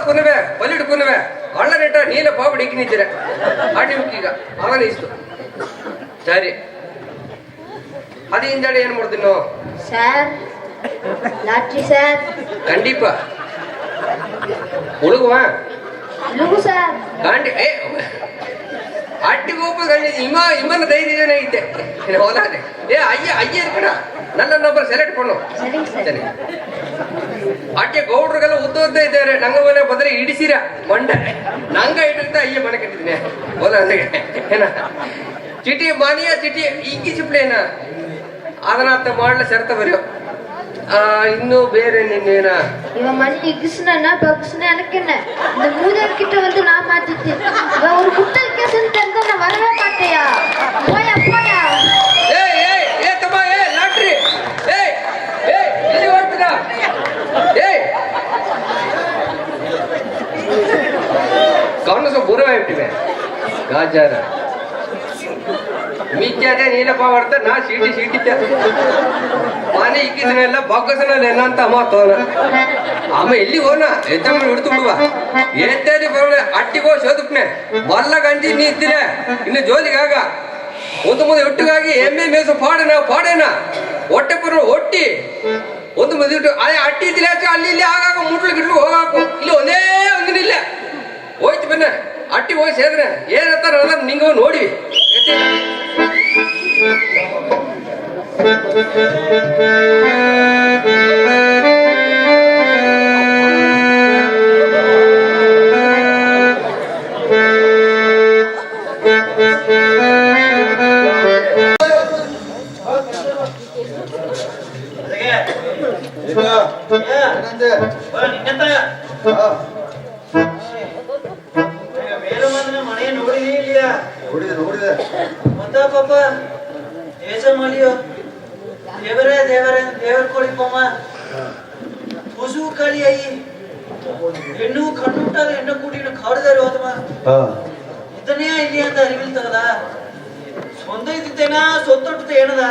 ಕುನವೆ ಪಲ್ಲಿಡು ಕುನವೆ ಅಳ್ಳರೇಟ ನೀಲ ಪಾಪು ಡಿಕ್ಕಿ ನಿಂತಿರೆ ಆಡಿ ಮುಕ್ಕೀಗ ಅವನ ಇಷ್ಟು ಸರಿ ಅದು ಹಿಂದಡೆ ಏನು ಮಾಡ್ತೀನಿ ನಾವು ಸರ್ ಲಾಟ್ರಿ ಸರ್ ಖಂಡಿಪ ಹುಡುಗುವ ಲುಗು ಸರ್ ಗಾಂಡಿ ಅಟ್ಟಿಗೆ ಹೋಗ್ಬೇಕು ಇಮ್ಮನ ಧೈರ್ಯ ಐತೆ ಹೋದಾನೆ ಅಯ್ಯ ಇರ್ಕಡ ನನ್ನ ನಂಬರ್ ಸೆಲೆಕ್ಟ್ ಪಣ್ಣು ಸರಿ ಅಟ್ಟೆ ಗೌಡ್ರಿಗೆಲ್ಲ ಉದ್ದ ಇದ್ದಾರೆ ನಂಗ ಮನೆ ಬಂದ್ರೆ ಇಡಿಸಿರ ಮಂಡ ನಂಗ ಇಡಿಸ್ತಾ ಅಯ್ಯ ಮನೆ ಕಟ್ಟಿದ್ದೀನಿ ಹೋದ ಏನ ಚಿಟಿ ಮಾನಿಯ ಚಿಟಿ ಇಂಗಿ ಚಿಪ್ಲೇನ ಅದನ್ನ ಮಾಡ್ಲ ಶರ್ತ ಬರೆಯೋ ಇನ್ನು ಬೇರೆ ನಿನ್ನೇನ இவ மணி கிருஷ்ணனா பக்ஷ்ண எனக்கு என்ன இந்த மூதர் கிட்ட வந்து நான் மாத்திட்டேன் இவ ஒரு குட்டல் கேஸ்னு தெரிஞ்சா நான் வரவே மாட்டேயா போயா போயா ಏ ತಮ್ಮ ಲಾಟ್ರಿ ಇಲ್ಲಿ ಹೊರಟಿದ ಕವನ ಬುರವಾಗ್ಬಿಟ್ಟಿವೆ ಗಾಜಾರ ಮಿಕ್ಕಾದೆ ನೀಲಪ್ಪ ಹೊಡ್ತ ನಾ ಸೀಟಿ ಮಾನೆ ಇಕ್ಕಿದನೆಲ್ಲ ಬಗ್ಗಸನಲ್ಲಿ ಏನಂತ ಮಾತೋನ ಆಮ ಎಲ್ಲಿ ಹೋನ ಎತ್ತಮ್ಮ ಹಿಡ್ತು ಬಿಡುವ ಎತ್ತೇಲಿ ಬರೋಣ ಅಟ್ಟಿಗೋ ಸೋದುಪ್ನೆ ಮಲ್ಲ ಗಂಜಿ ನೀ ಇತ್ತಿರೆ ಇನ್ನು ಜೋಲಿಗಾಗ ಒಂದು ಮುಂದೆ ಒಟ್ಟಿಗಾಗಿ ಎಮ್ಮೆ ಮೇಸು ಪಾಡೇನ ಹೊಟ್ಟೆ ಪುರ ಒಟ್ಟಿ ಒಂದು ಮುದಿಟ್ಟು ಅಟ್ಟಿ ಇದ್ದಿಲ್ಲ ಅಲ್ಲಿ ಇಲ್ಲಿ ಆಗಾಗ ಮುಟ್ಲು ಗಿಟ್ಲು ಹೋಗಾಕು ಇಲ್ಲಿ ಒಂದೇ ಒಂದಿನಿಲ್ಲ ಹೋಯ್ತು ಬನ್ನ ಅಟ್ಟಿ ಹೋಗಿ ಸೇದ್ರೆ ಏನಂತಾರ ಅದನ್ನ ನಿಂಗ ನೋಡಿ ಹೆಣ್ಣು ಕಣ್ಣುಟ್ಟಾಗ ಹೆಣ್ಣು ಕೂಡಿ ಕಾಡಿದಾರೆ ಹೋದಮ್ಮ ಇದನ್ನೇ ಇಲ್ಲಿ ಅಂತ ಅರಿವಿಲ್ತದ ಸೊಂದ ಇದ್ದೇನ ಸೊತ್ತೊಟ್ಟದ ಏನದ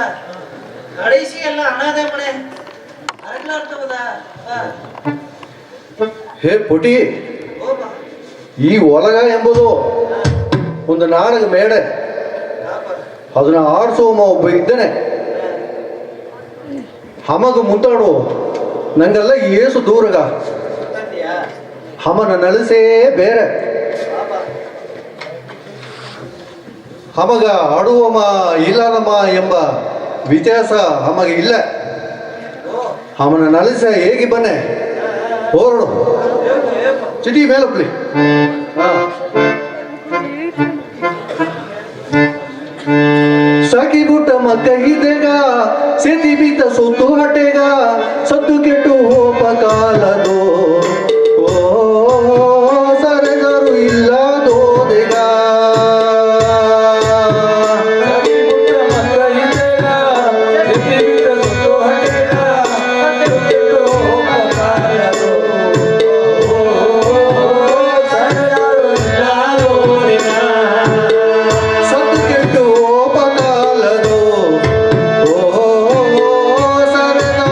ಕಡೆಸಿ ಎಲ್ಲ ಅನಾದೆ ಮನೆ ಅರಗ್ಲಾರ್ತವದ ಹೇ ಪುಟಿ ಈ ಒಲಗ ಎಂಬುದು ಒಂದು ನಾಡಗ ಮೇಡೆ ಅದನ್ನ ಆರಿಸುವ ಒಬ್ಬ ಇದ್ದಾನೆ ಹಮಗ ಮುಂತಾಡು ನಂಗೆಲ್ಲ ಏಸು ದೂರಗ ಹಮನ ನಲಸೇ ಬೇರೆ ಹಮಗ ಆಡುವಮ ಇಲ್ಲದಮ ಎಂಬ ವ್ಯತ್ಯಾಸ ಹಮಗ ಇಲ್ಲ ಹಮನ ನಲಸ ಹೇಗೆ ಬನ್ನೆ ಹೋರಡು ಚಿಟಿ ಮೇಲಪ್ಲಿ ಸಾಕಿ ಬುಟ್ಟ ಮಕ್ಕ ಇದೆಗ ಸೇತಿ ಬೀತ ಸೊತ್ತು ಹಟ್ಟೆಗ ಸತ್ತು ಕೆಟ್ಟು ಹೋಪ ಕಾಲದು ಸರಗರು ಇಲ್ಲದೋದೆಗ ಸತ್ತು ಕೆಟ್ಟು ಹೋಪ ಕಾಲದು ಸರಗ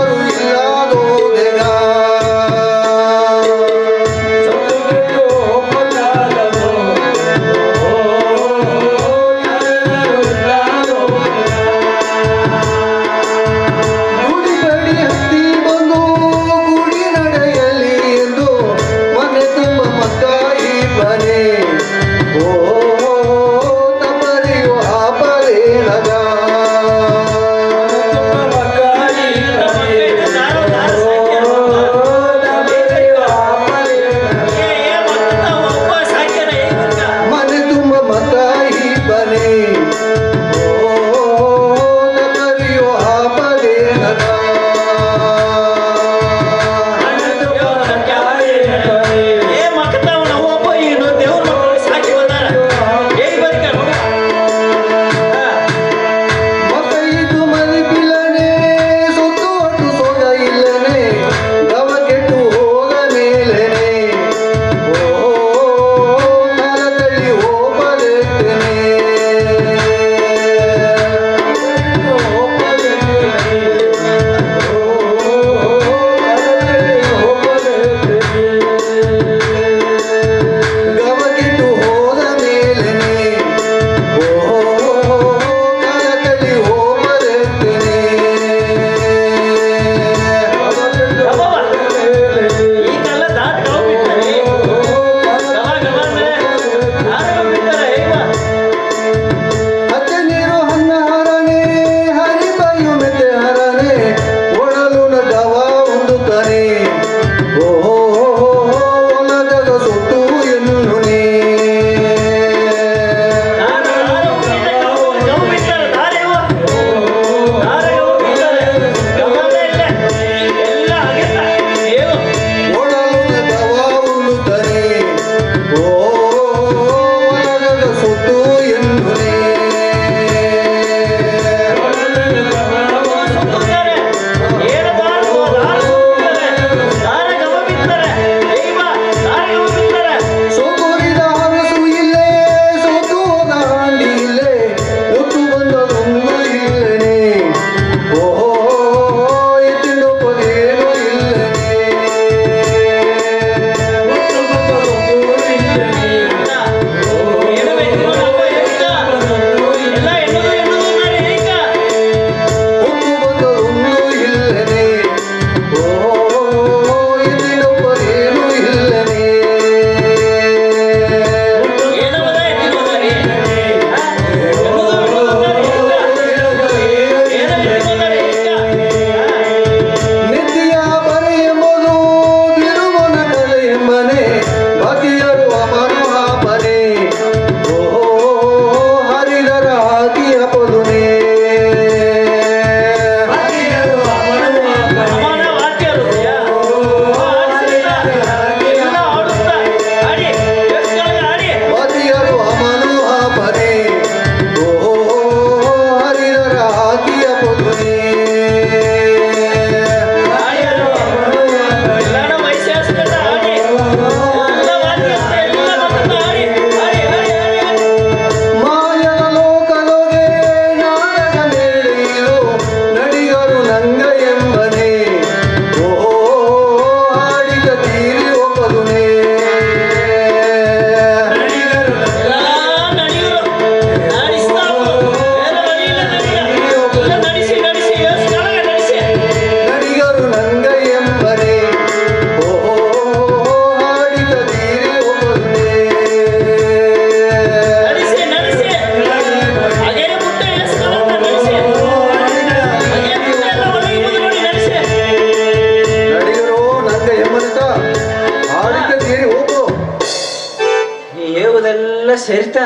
ಎಲ್ಲ ಸೇರಿತಾ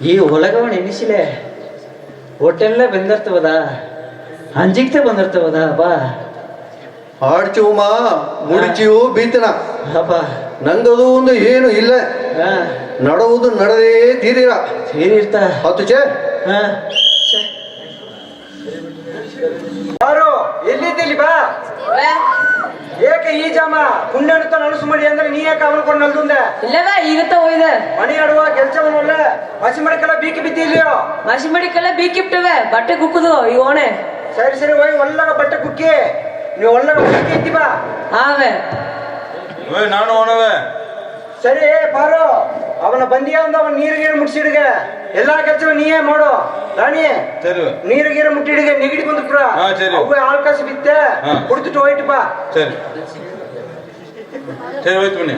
ಈ ಒಲಗವಣ ಎನಿಸಿಲೆ ಹೊಟ್ಟೆಲ್ಲ ಬೆಂದಿರ್ತವದ ಅಂಜಿಕ್ತೆ ಬಂದಿರ್ತವದ ಬಾ ಆಡ್ಚುಮ ಮುಡಿಚಿಯು ಬೀತನ ಅಪ್ಪ ನಂಗದು ಒಂದು ಏನು ಇಲ್ಲ ನಡುವುದು ನಡೆದೇ ತೀರಿರ ಸೇರಿರ್ತ ಹತ್ತು ಚೇ ಬಾರು ಎಲ್ಲಿದ್ದಲ್ಲಿ ಬಾ ಏಕೆ ಈ ಜಾಮ ಪುಣ್ಯನುತ್ತ ನಲಸು ಮಾಡಿ ಅಂದ್ರೆ ನೀ ಯಾಕೆ ಅವನ್ಕೊಂಡು ನಲ್ದುಂದೆ ಇಲ್ಲವೇ ಈಗತ್ತ ಹೋಯ್ದೆ ಮಣಿ ಆಡುವ ಕೆಲ್ಸವನ್ನಲ್ಲ ಹಸಿ ಮಡಕೆಲ್ಲ ಬೀಕಿ ಬಿದ್ದಿ ಇಲ್ಲಿಯೋ ಮಸಿ ಮಡಿಕೆಲ್ಲ ಬೀಕಿಪ್ಟವೆ ಬಟ್ಟೆ ಕುಕ್ಕುದು ಈ ಓಣೆ ಸರಿ ಸರಿ ಹೋಯ್ ಒಳ್ಳಗ ಬಟ್ಟೆ ಕುಕ್ಕಿ ನೀವು ಒಳ್ಳಗ ಬಟ್ಟೆ ಇದ್ದಿ ಬಾ ಆವೆ ನಾನು ಅವನವೇ ಸರಿ ಬಾರು ಅವನ ಬಂದಿಯ ಅಂದ ಅವನ ನೀರು ಮುಟ್ಸಿಡಿಗೆ ಎಲ್ಲಾ ಕೆಲಸ ನೀಯೇ ಮಾಡು ರಾಣಿ ಸರಿ ನೀರು ಮುಟ್ಟಿಡಿಗೆ ನೆಗಡಿ ಬಂದ್ಬಿಟ್ರ ಹಾ, ಸರಿ. ಅವು ಆಳ್ಕಾಸಿ ಬಿತ್ತೆ ಹಾ. ಕುಡ್ತಿಟ್ಟು ಹೋಯ್ತು ಬಾ ಸರಿ ಸರಿ ಹೋಯ್ತು ಬನ್ನಿ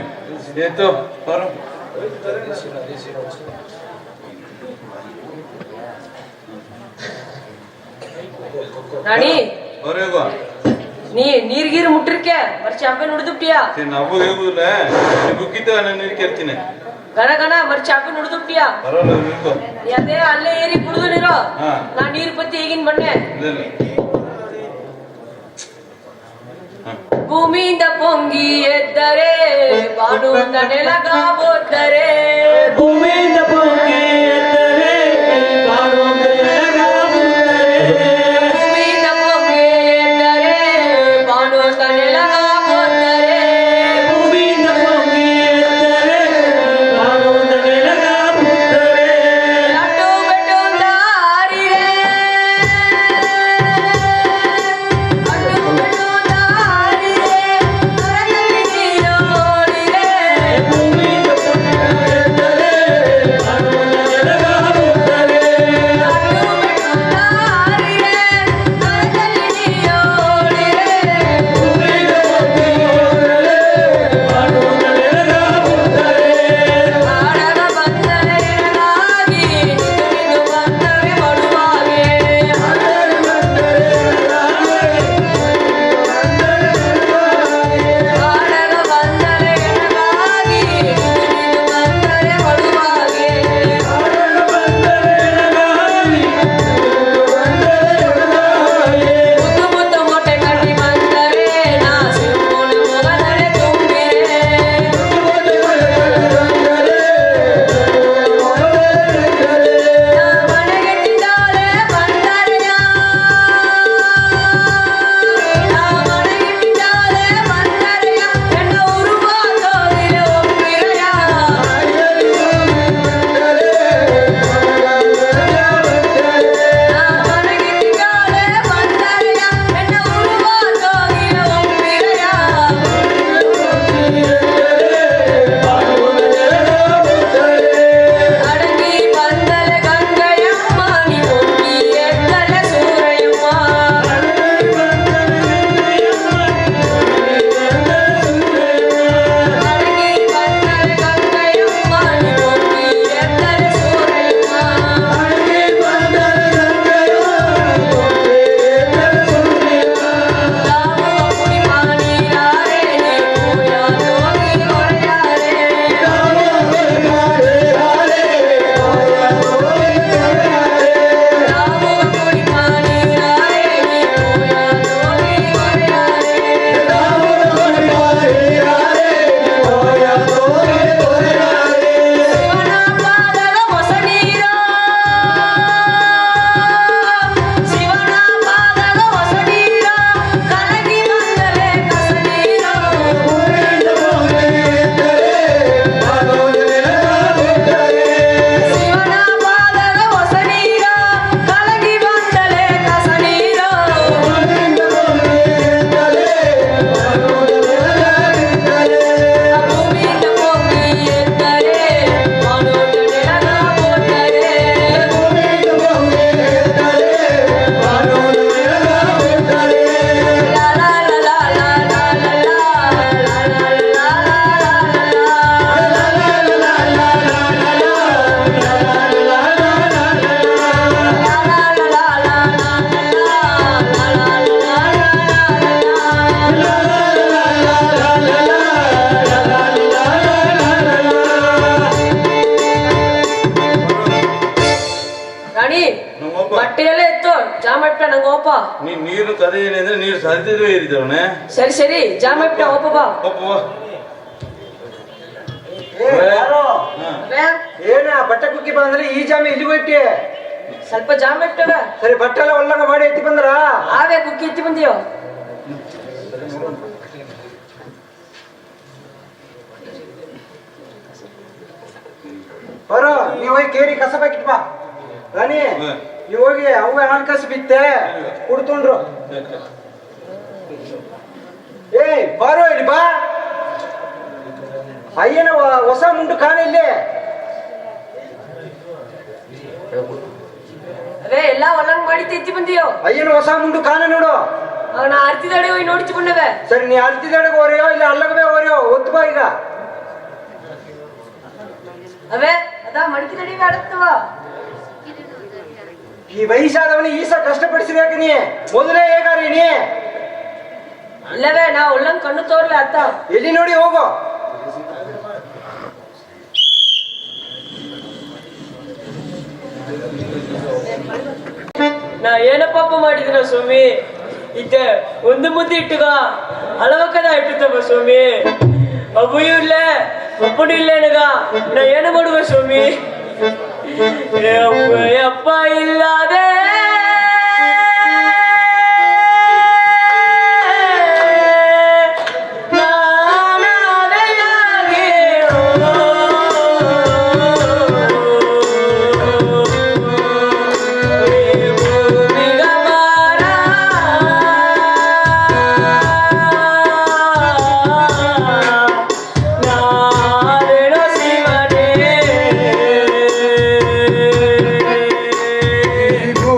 ಏತು ಬರು ರಾಣಿ ಬರೋಗ ನೀ ನೀರ್ಗೀರು ಮುಟ್ಟಿರ್ಕೆ ಮರ್ ಚಾಪೆ ನುಡ್ದುಪ್ಟಿಯಾ ಸರಿ ನಾವು ಹೇಗುದಿಲ್ಲ ಬುಕ್ಕಿದ್ದ ನಾನು ನೀರು ಕೇಳ್ತೀನಿ ಗಣ ಗಣ ಮರ್ ಚಾಪೆ ನುಡ್ದುಪ್ಟಿಯಾ ಬರೋಲ್ಲ ನಿಂತು ಅದೇ ಅಲ್ಲೇ ಏರಿ ಕುಡಿದು ನೀರು ಹಾ. ನಾ ನೀರ್ ಪತ್ತಿ ಈಗಿನ ಬಣ್ಣೆ ಇದಲ್ಲ ಭೂಮಿಯಿಂದ ಪೊಂಗಿ ಎದ್ದರೆ ಬಾಣುಂದ ನೆಲಗಾಬೋದ್ದರೆ ಭೂಮಿಯಿಂದ ಪೊಂಗಿ ಎದ್ದರೆ ಕಾಣುವಂತ ಭೂಮಿಯಿಂದ ಪೊಂಗಿ ಎದ್ದರೆ ಬಾಣುಂದ ನೆಲಗಾಬೋದ್ದರೆ ಭೂಮಿಯಿಂದ ಪೊಂಗಿ ಎದ್ದರೆ ಕಾಣುವಂತ ನೆಲಗಾಗುತ್ತದೆ. ಲಡ್ಡು ಬೆಟ್ಟು ದಾರಿರೆ ಲಡ್ಡು ಬೆಟ್ಟು ದಾರಿರೆ ನರಕಲ್ಲಿ ನೀರೋಡಿರೆ ಭೂಮಿಯಿಂದ ಪೊಂಗಿ ಎದ್ದರೆ ನೀರು ಕதை ಏನಂದ್ರೆ ನೀರು ಸರಿದಿದ್ವೇ ಇರಿದವನೆ ಸರಿ ಸರಿ ಜಾಮ ಇಟ್ಟ ಒಬ್ಬ ಬಾ ಒಪ್ಪ ಏ ಬಾರೋ. ಅವ್ವೆ, ಏನ ಬಟ್ಟೆ ಕುಕ್ಕಿ ಬಂದ್ರೆ ಈ ಜಾಮಿ ಇಲ್ಲಿಗೂ ಇಟ್ಟಿ ಸ್ವಲ್ಪ ಜಾಮ ಇಟ್ಟವ ಸರಿ ಬಟ್ಟೆ ಎಲ್ಲ ಒಲ್ಲಂಗ ಮಾಡಿ ಎತ್ತಿ ಬಂದ್ರ ಆವೇ ಕುಕ್ಕಿ ಎತ್ತಿ ಬಂದಿಯೋ ಬರೋ ನೀವ್ ಹೋಗಿ ಕೇರಿ ಕಸ ಬಾಕಿಟ್ ಬಾ ರಾಣಿ ನೀವ್ ಹೋಗಿ ಅವೇ ಹಣಕಾಸು ಬಿತ್ತೆ ಕುಡ್ತೊಂಡ್ರು ಏಯ್ ಬಾರೋ ಇಲ್ಲಿ ಬಾ ಅಯ್ಯನ ಹೊಸ ಮುಂಡು ಕಾಣ ಇಲ್ಲಿ ಅವೇ ಎಲ್ಲಾ ಒಲ್ಲಂಗ್ ಮಾಡಿ ಎತ್ತಿ ಬಂದಿಯೋ ಅಯ್ಯನ ಹೊಸ ಮುಂಡು ಕಾಣ ನೋಡು ಅವನ ಆರ್ತಿದಡೆ ಹೋಗಿ ನೋಡಿಕೊಂಡವೆ ಸರಿ ನೀ ಅಲ್ತಿದೆಡೆಗೆ ಓರಿಯೋ ಇಲ್ಲ ಅಲ್ಲಗವೇ ಓರಿಯೋ ಒತ್ತು ಬಾ ಈಗ ಅವೇ ಅದ ಮಡಿಕಿದಡಿ ಆಡತ್ತವ ಈ ವಯಸ್ಸಾದವನು ಈಸ ಕಷ್ಟಪಡಿಸಿಬೇಕು ನೀ ಮೊದಲೇ ಹೇಗಾರಿ ನೀ ಇಲ್ಲವೇ ನಾ ಒಲ್ಲಂಗ್ ಕಣ್ಣು ತೋರ್ಲೆ ಅತ್ತ ಎಲ್ಲಿ ನೋಡಿ ಹೋಗೋ ನಾ ಏನ ಪಾಪ ಮಾಡಿದಿನ ಸ್ವಾಮಿ ಇದ್ದೆ ಒಂದು ಮುದ್ದೆ ಇಟ್ಟುಗ ಹಲವಕದ ಇಟ್ಟುತ್ತವ ಸ್ವಾಮಿ ಅಬ್ಬುಯೂ ಇಲ್ಲ ಒಬ್ಬನು ಇಲ್ಲ ನನಗ ನಾ ಏನು ಮಾಡುವ ಸ್ವಾಮಿ ಅಪ್ಪ ಇಲ್ಲದೆ ಇದು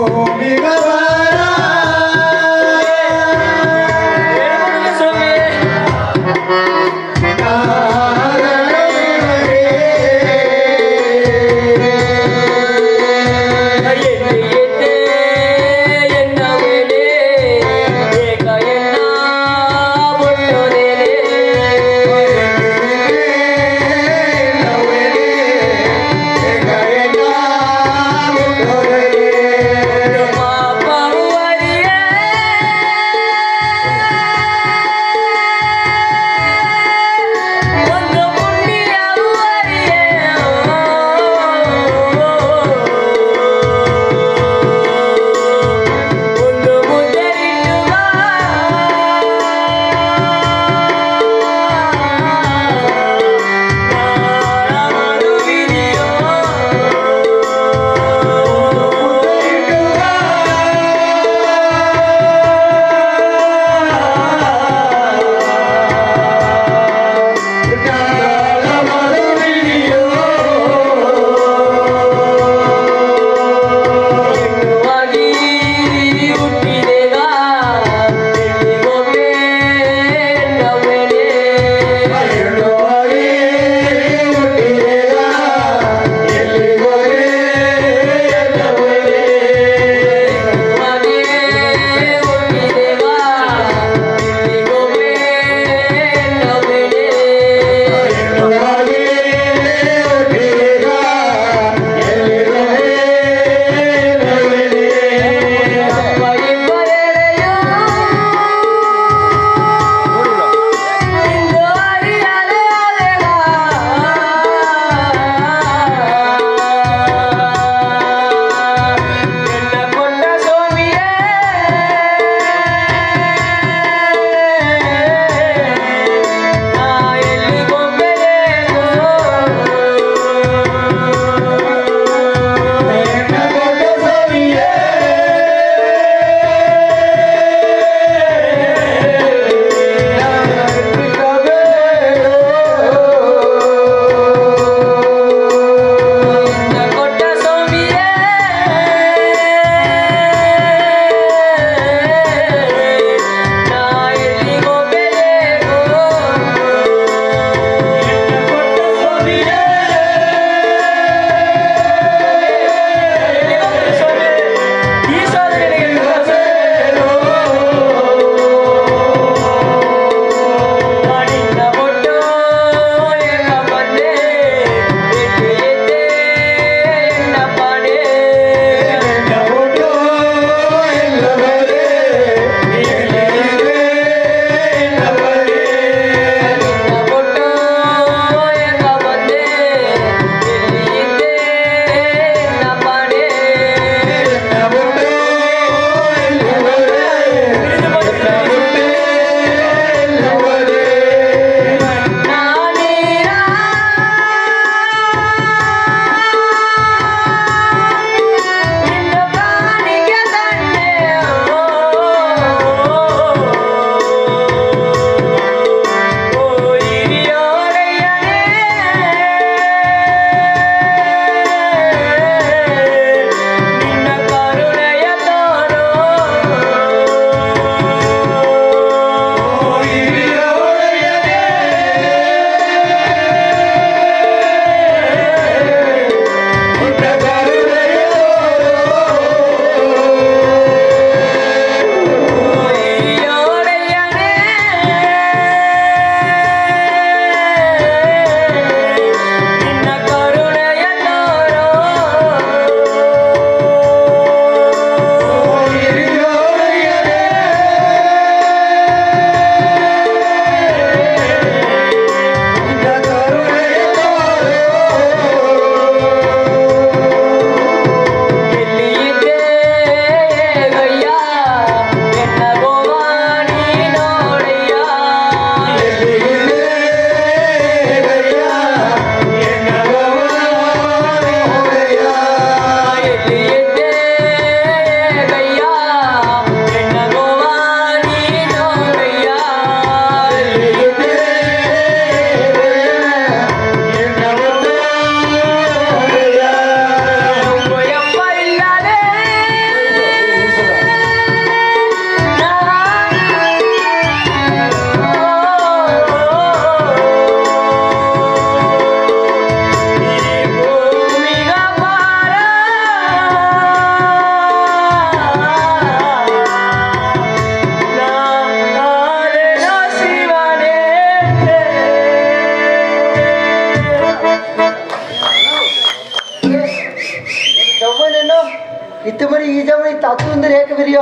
ഇത്തമണി ഈ ജമണി തത്വം രേഖ വരിക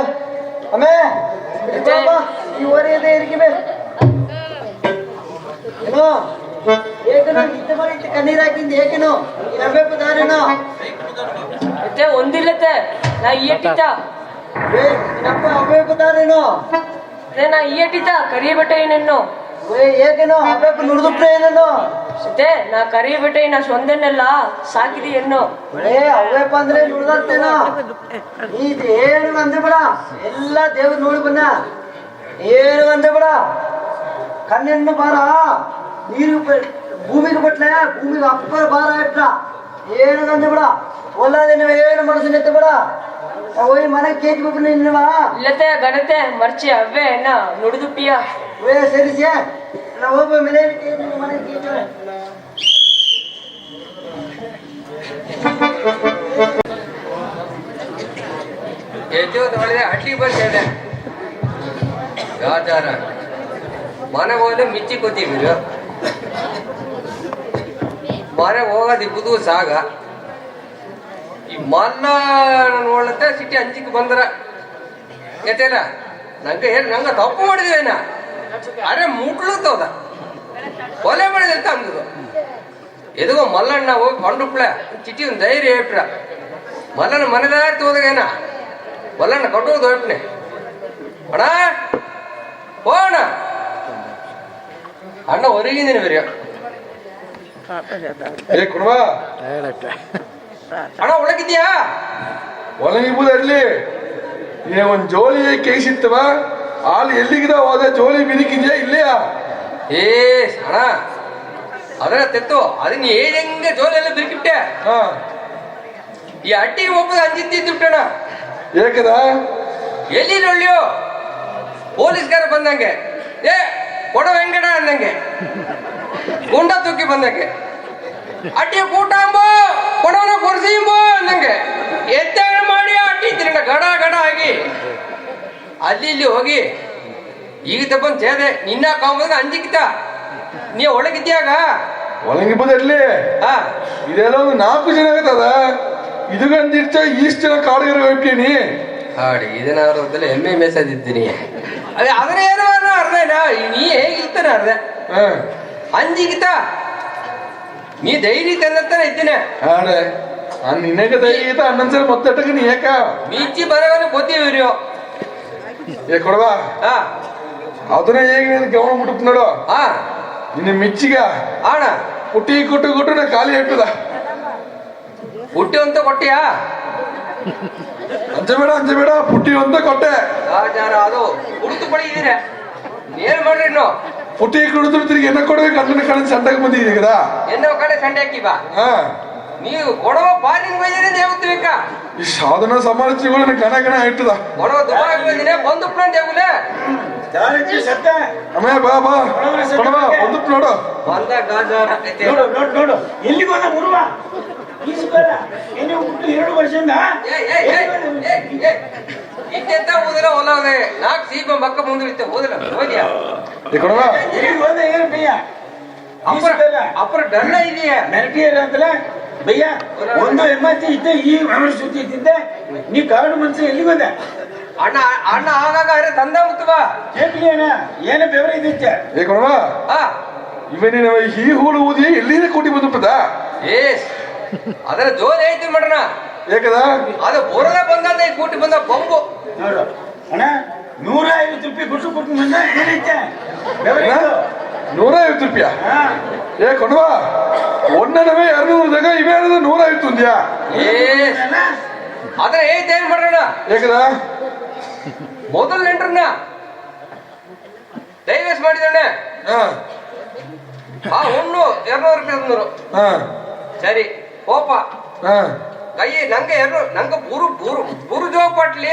അമ്മേ ഈ ഒരേതേ ഇരിക്കുമേ ಏನೋ ಏಕನೋ ಇತ್ತಮಣಿ ಕಣ್ಣೀರಾಕಿಂದ ಏಕನೋ ಇರಬೇಕು ದಾರೇನೋ ಮತ್ತೆ ಒಂದಿಲ್ಲತ್ತೆ ನಾ ಇಯಟಿತ ಏನಪ್ಪ ಅಬೇಕು ದಾರೇನೋ ಅದೇ ನಾ ಇಯಟಿತ ಕರಿಯಬಟ್ಟೆ ಏನೇನೋ ಏಕನೋ ಅಬೇಕು ನುಡಿದುಟ್ರೆ ಏನೇನೋ ಮತ್ತೆ ನಾ ಕರಿಯಬಟ್ಟೆ ನಾ ಸೊಂದನ್ನೆಲ್ಲ ಸಾಕಿದಿ ಎನ್ನೋ ಅವೇಪ ಅಂದ್ರೆ ನುಡಿದತ್ತೇನೋ ಇದೇನು ಅಂದೆ ಬಿಡ ಎಲ್ಲ ದೇವ್ರು ನೋಡಿ ಬನ್ನ ಏನು ಅಂದೆ ಬಿಡ ಕಣ್ಣೆಣ್ಣು ಬಾರ ನೀರು ಭೂಮಿಗೆ ಬಟ್ಲೆ ಭೂಮಿಗೆ ಅಪ್ಪರ ಬಾರ ಇಟ್ಟ ಏನು ಅಂದೆ ಬಿಡ ಒಲ್ಲಾದೆ ನೀವು ಏನು ಮನಸ್ಸು ಎತ್ತ ಬಿಡ ಹೋಯ್ ಮನೆ ಕೇಜ್ ಬಿಟ್ಟು ನಿನ್ನವ ಇಲ್ಲತ್ತೆ ಗಡತೆ ಮರ್ಚಿ ಅವೇ ಎನ್ನ ನುಡಿದುಟ್ಟಿಯ ಸರಿಸಿ ನಾವು ಹೋಗ್ಬ ಮನೆ ಮನೆ ಕೇಜ್ ಹಟ್ಲಿಗೆ ಬಂದ ಯಾಚಾರ ಮನೆ ಹೋದ್ರೆ ಮಿಚ್ಚಿ ಕೂತೀವಿ ಮನೆ ಹೋಗೋದಿಬ್ಬುದು ಸಾಗ ಈ ಮಲ್ಲ ನೋಡ್ಲತ್ತೆ ಸಿಟಿ ಅಂಜಿಕ್ ಬಂದ್ರ ಎತ್ತೇನ ನಂಗೆ ಹೇಳಿ ನಂಗೆ ತಪ್ಪು ಮಾಡಿದೇನ ಅರೆ ಮುಟ್ಲತ್ತದ ಕೊಲೆ ಮಾಡಿದೆ ಅಂತ ಅಂದದು ಎದುಗೋ ಮಲ್ಲಣ್ಣ ಹೋಗಿ ಕೊಂಡುಪ್ಲೆ ಚಿಟಿ ಒಂದು ಧೈರ್ಯ ಹೇಳ್ಬಿಟ್ರ ಮಲ್ಲಣ್ಣ ಮನೆದಾರ್ತಿ ಹೋದಾಗೇನ ಮಲ್ಲಣ್ಣ ಕಟ್ಟೋದು ಹೇಳ್ಬಿನೆ ಅಣ್ಣ ಹೋಣ ಅಣ್ಣ ಹೊರಗಿದ್ದೀನಿ ಬರೀ ಕೊಡುವ ಅಣ್ಣ ಒಳಗಿದ್ಯಾ ಒಳಗಿರ್ಬೋದಲ್ಲಿ ಒಂದ್ ಜೋಳಿ ಕೇಸಿತ್ತವ ಹಾಲು ಎಲ್ಲಿಗಿದ ಹೋದ ಜೋಳಿ ಬಿರಿಕಿದ್ಯಾ ಇಲ್ಲೆಯಾ ಏ ಅಣ್ಣ ಅದರ ತೆತ್ತು ಅದನ್ನ ಏದಂಗೆ ಜೋಲಿ ಎಲ್ಲ ಬಿರಿಕಿಟ್ಟೆ ಹಾ ಈ ಅಟ್ಟಿಗೆ ಹೋಗೋದು ಅಂಜಿತ್ತಿದ್ದುಬಿಟ್ಟಣ ಏಕದ ಎಲ್ಲಿ ಒಳ್ಳೆಯೋ ಪೊಲೀಸ್ಗಾರ ಬಂದಂಗೆ ಏ ಕೊಡ ವೆಂಕಟ ಅಂದಂಗೆ ಗುಂಡ ತೂಕಿ ಬಂದಂಗೆ ಅಟ್ಟಿ ಕೂಟಾಂಬೋ ಕೊಡವನ ಕೊರ್ಸಿಂಬೋ ಅಂದಂಗೆ ಎತ್ತಾಗ ಮಾಡಿ ಅಟ್ಟಿ ತಿರುಗ ಗಡ ಗಡ ಆಗಿ ಅಲ್ಲಿ ಇಲ್ಲಿ ಹೋಗಿ ಈಗ ಬಂದು ಸೇದೆ ನಿನ್ನ ಕಾಂಬದ ಅಂಜಿಕಿತ ನೀ ಒಳಗಿದ್ಯಾಗ ಒಳಗಿರ್ಬೋದಲ್ಲಿ ಹಾ ಇದೆಲ್ಲ ಒಂದು 4 ಜನ ಆಗತ್ತದ ಇದುಗಂದಿರ್ತ ಇಷ್ಟು ಜನ ಕಾಡುಗಾರ ಹೋಗ್ತೀನಿ ಹಾಡಿ ಇದನ್ನಾದ್ರೂ ಹೊತ್ತಲ್ಲಿ ಎಮ್ಮೆ ಮೇಸದಿದ್ದೀನಿ ಅದೇ ಅದನ್ನ ಏನೋ ಅರ್ಧ ಇಲ್ಲ ನೀ ಹೇಗಿರ್ತಾನೆ ಅರ್ಧ ಅಂಜಿಗಿತ ನೀ ಧೈರ್ಯ ತಂದತ್ತಾನೆ ಇದ್ದೇನೆ ಹಾಡೆ ನಿನ್ನಗೆ ಧೈರ್ಯ ಅನ್ನೊಂದ್ಸಲ ಮೊತ್ತಟ್ಟಕ್ಕೆ ನೀ ಏಕ ಬೀಚಿ ಬರೋನು ಗೊತ್ತೀವಿರಿಯೋ ಏ ಕೊಡವಾ ಹಾ ಅದನ್ನ ಹೇಗೆ ಗಮನ ಮುಟ್ಟು ನೋಡು ಹಾ ನಿನ್ನ ಮಿಚ್ಚಿಗ ಆಣ ಕುಟ್ಟಿ ಕುಟ್ಟು ನಾ ಖಾಲಿ ಹೇಳ್ತದ ಹುಟ್ಟಿ ಅಂತ ಕೊಟ್ಟಿಯಾ ಅಂಜಬೇಡ ಪುಟ್ಟಿ ಅಂತ ಕೊಟ್ಟೆ ಅದು ಹುಡುತು ಪಡಿದ್ದೀರ ಏನ್ ಮಾಡ್ರಿ ಇನ್ನು ಪುಟ್ಟಿ ಕುಡಿದ್ರು ತಿರುಗಿ ಎನ್ನ ಕೊಡ್ಬೇಕು ಅಣ್ಣನ ಕಡೆ ಸಂಡಾಗ ಬಂದಿದ್ದೀವಿ కదా ಎನ್ನೋ ಕಡೆ ಸಂಡೆ ಹಾಕಿವ ಹಾ ನೀವು ಕೊಡವ ಬಾರಿನ ಬೈದಿನ ದೇವತ್ಬೇಕಾ ಈ ಸಾಧನ ಸಮಾಲೋಚನೆಗಳು ಕಣ ಇಟ್ಟದ ಕೊಡವ ದುಬಾರಿ ಬಂದಿನ ಬಂದು ದೇವುಲೆ ಅಮ್ಮೆ ಬಾ ಕೊಡವಾ ಒಂದು ನೋಡು ಬಂದ ಗಾಜಾರ ನೋಡು ಎಲ್ಲಿಗೆ ಹೋದ ಮುರುವ ಹುಟ್ಟು 2 ವರ್ಷದಿಂದ ಇಟ್ಟೆಂತ ಓದಿಲ್ಲ ಹೊಲವದೆ 4 ಸೀಪ ಮಕ್ಕ ಮುಂದಿರುತ್ತೆ ಓದಿಲ್ಲ ಹೋದ್ಯಾ ಕೊಡವಾ ಹೋದ ಏನು ಭಯ್ಯ ಅಪ್ಪರ ಡಲ್ಲ ಇದೆಯಾ ಮೆರಟಿಯರ್ ಅಂತಲ್ಲ ಭಯ್ಯ ಒಂದು ಹೆಮ್ಮತಿ ಇದ್ದೆ ಈ ಸುದ್ದಿ ಇದ್ದಿದ್ದೆ ನೀ ಕಾಡು ಮನ್ಸು ಎಲ್ಲಿಗೆ ಹೋದ ಅಣ್ಣ ಆಗಾಗ ಅರೆ ತಂದ ಮುತ್ತವಾ ಏನ ಬೆವರ ಇದ್ದಿತ್ತೆ ಏ ಕೊಡವಾ ಹಾ ಇವನಿನ ಈ ಹೂಳು ಊದಿ ಎಲ್ಲಿಂದ ಕೂಟಿ ಬಂದಪ್ಪದ ಏಸ್ ಅದರ ಜೋಲಿ ಐತಿ ಮಾಡ್ರಣ ಏಕದ ಅದು ಬುರದ ಬಂದ ಕೂಟಿ ಬಂದ ಬೊಂಬು ನೋಡು ಅಣ್ಣ 150 ರೂಪಾಯಿ ಕೊಟ್ಟು ಬಂದ ಏನೈತೆ 150 ರೂಪಾಯಿ ಏ ಕೊಡವಾ ಒಂದನವೇ 200 ಜಾಗ ಇವೇ 150 ಉಂದ್ಯಾ ಅದರ ಐತಿ ಏನ್ ಮಾಡ್ರಣ ಏಕದ ಮೊದಲು ನೆಂಟ್ರನ್ನ ಡೈವರ್ಸ್ ಮಾಡಿದಣ್ಣ ಆ ಹುಣ್ಣು 200 ರೂಪಾಯಿ 100 ಸರಿ ಕೋಪ ಕೈ ನಂಗೆ ನಂಗೆ ಬುರು ಜೋಪಾಟ್ಲಿ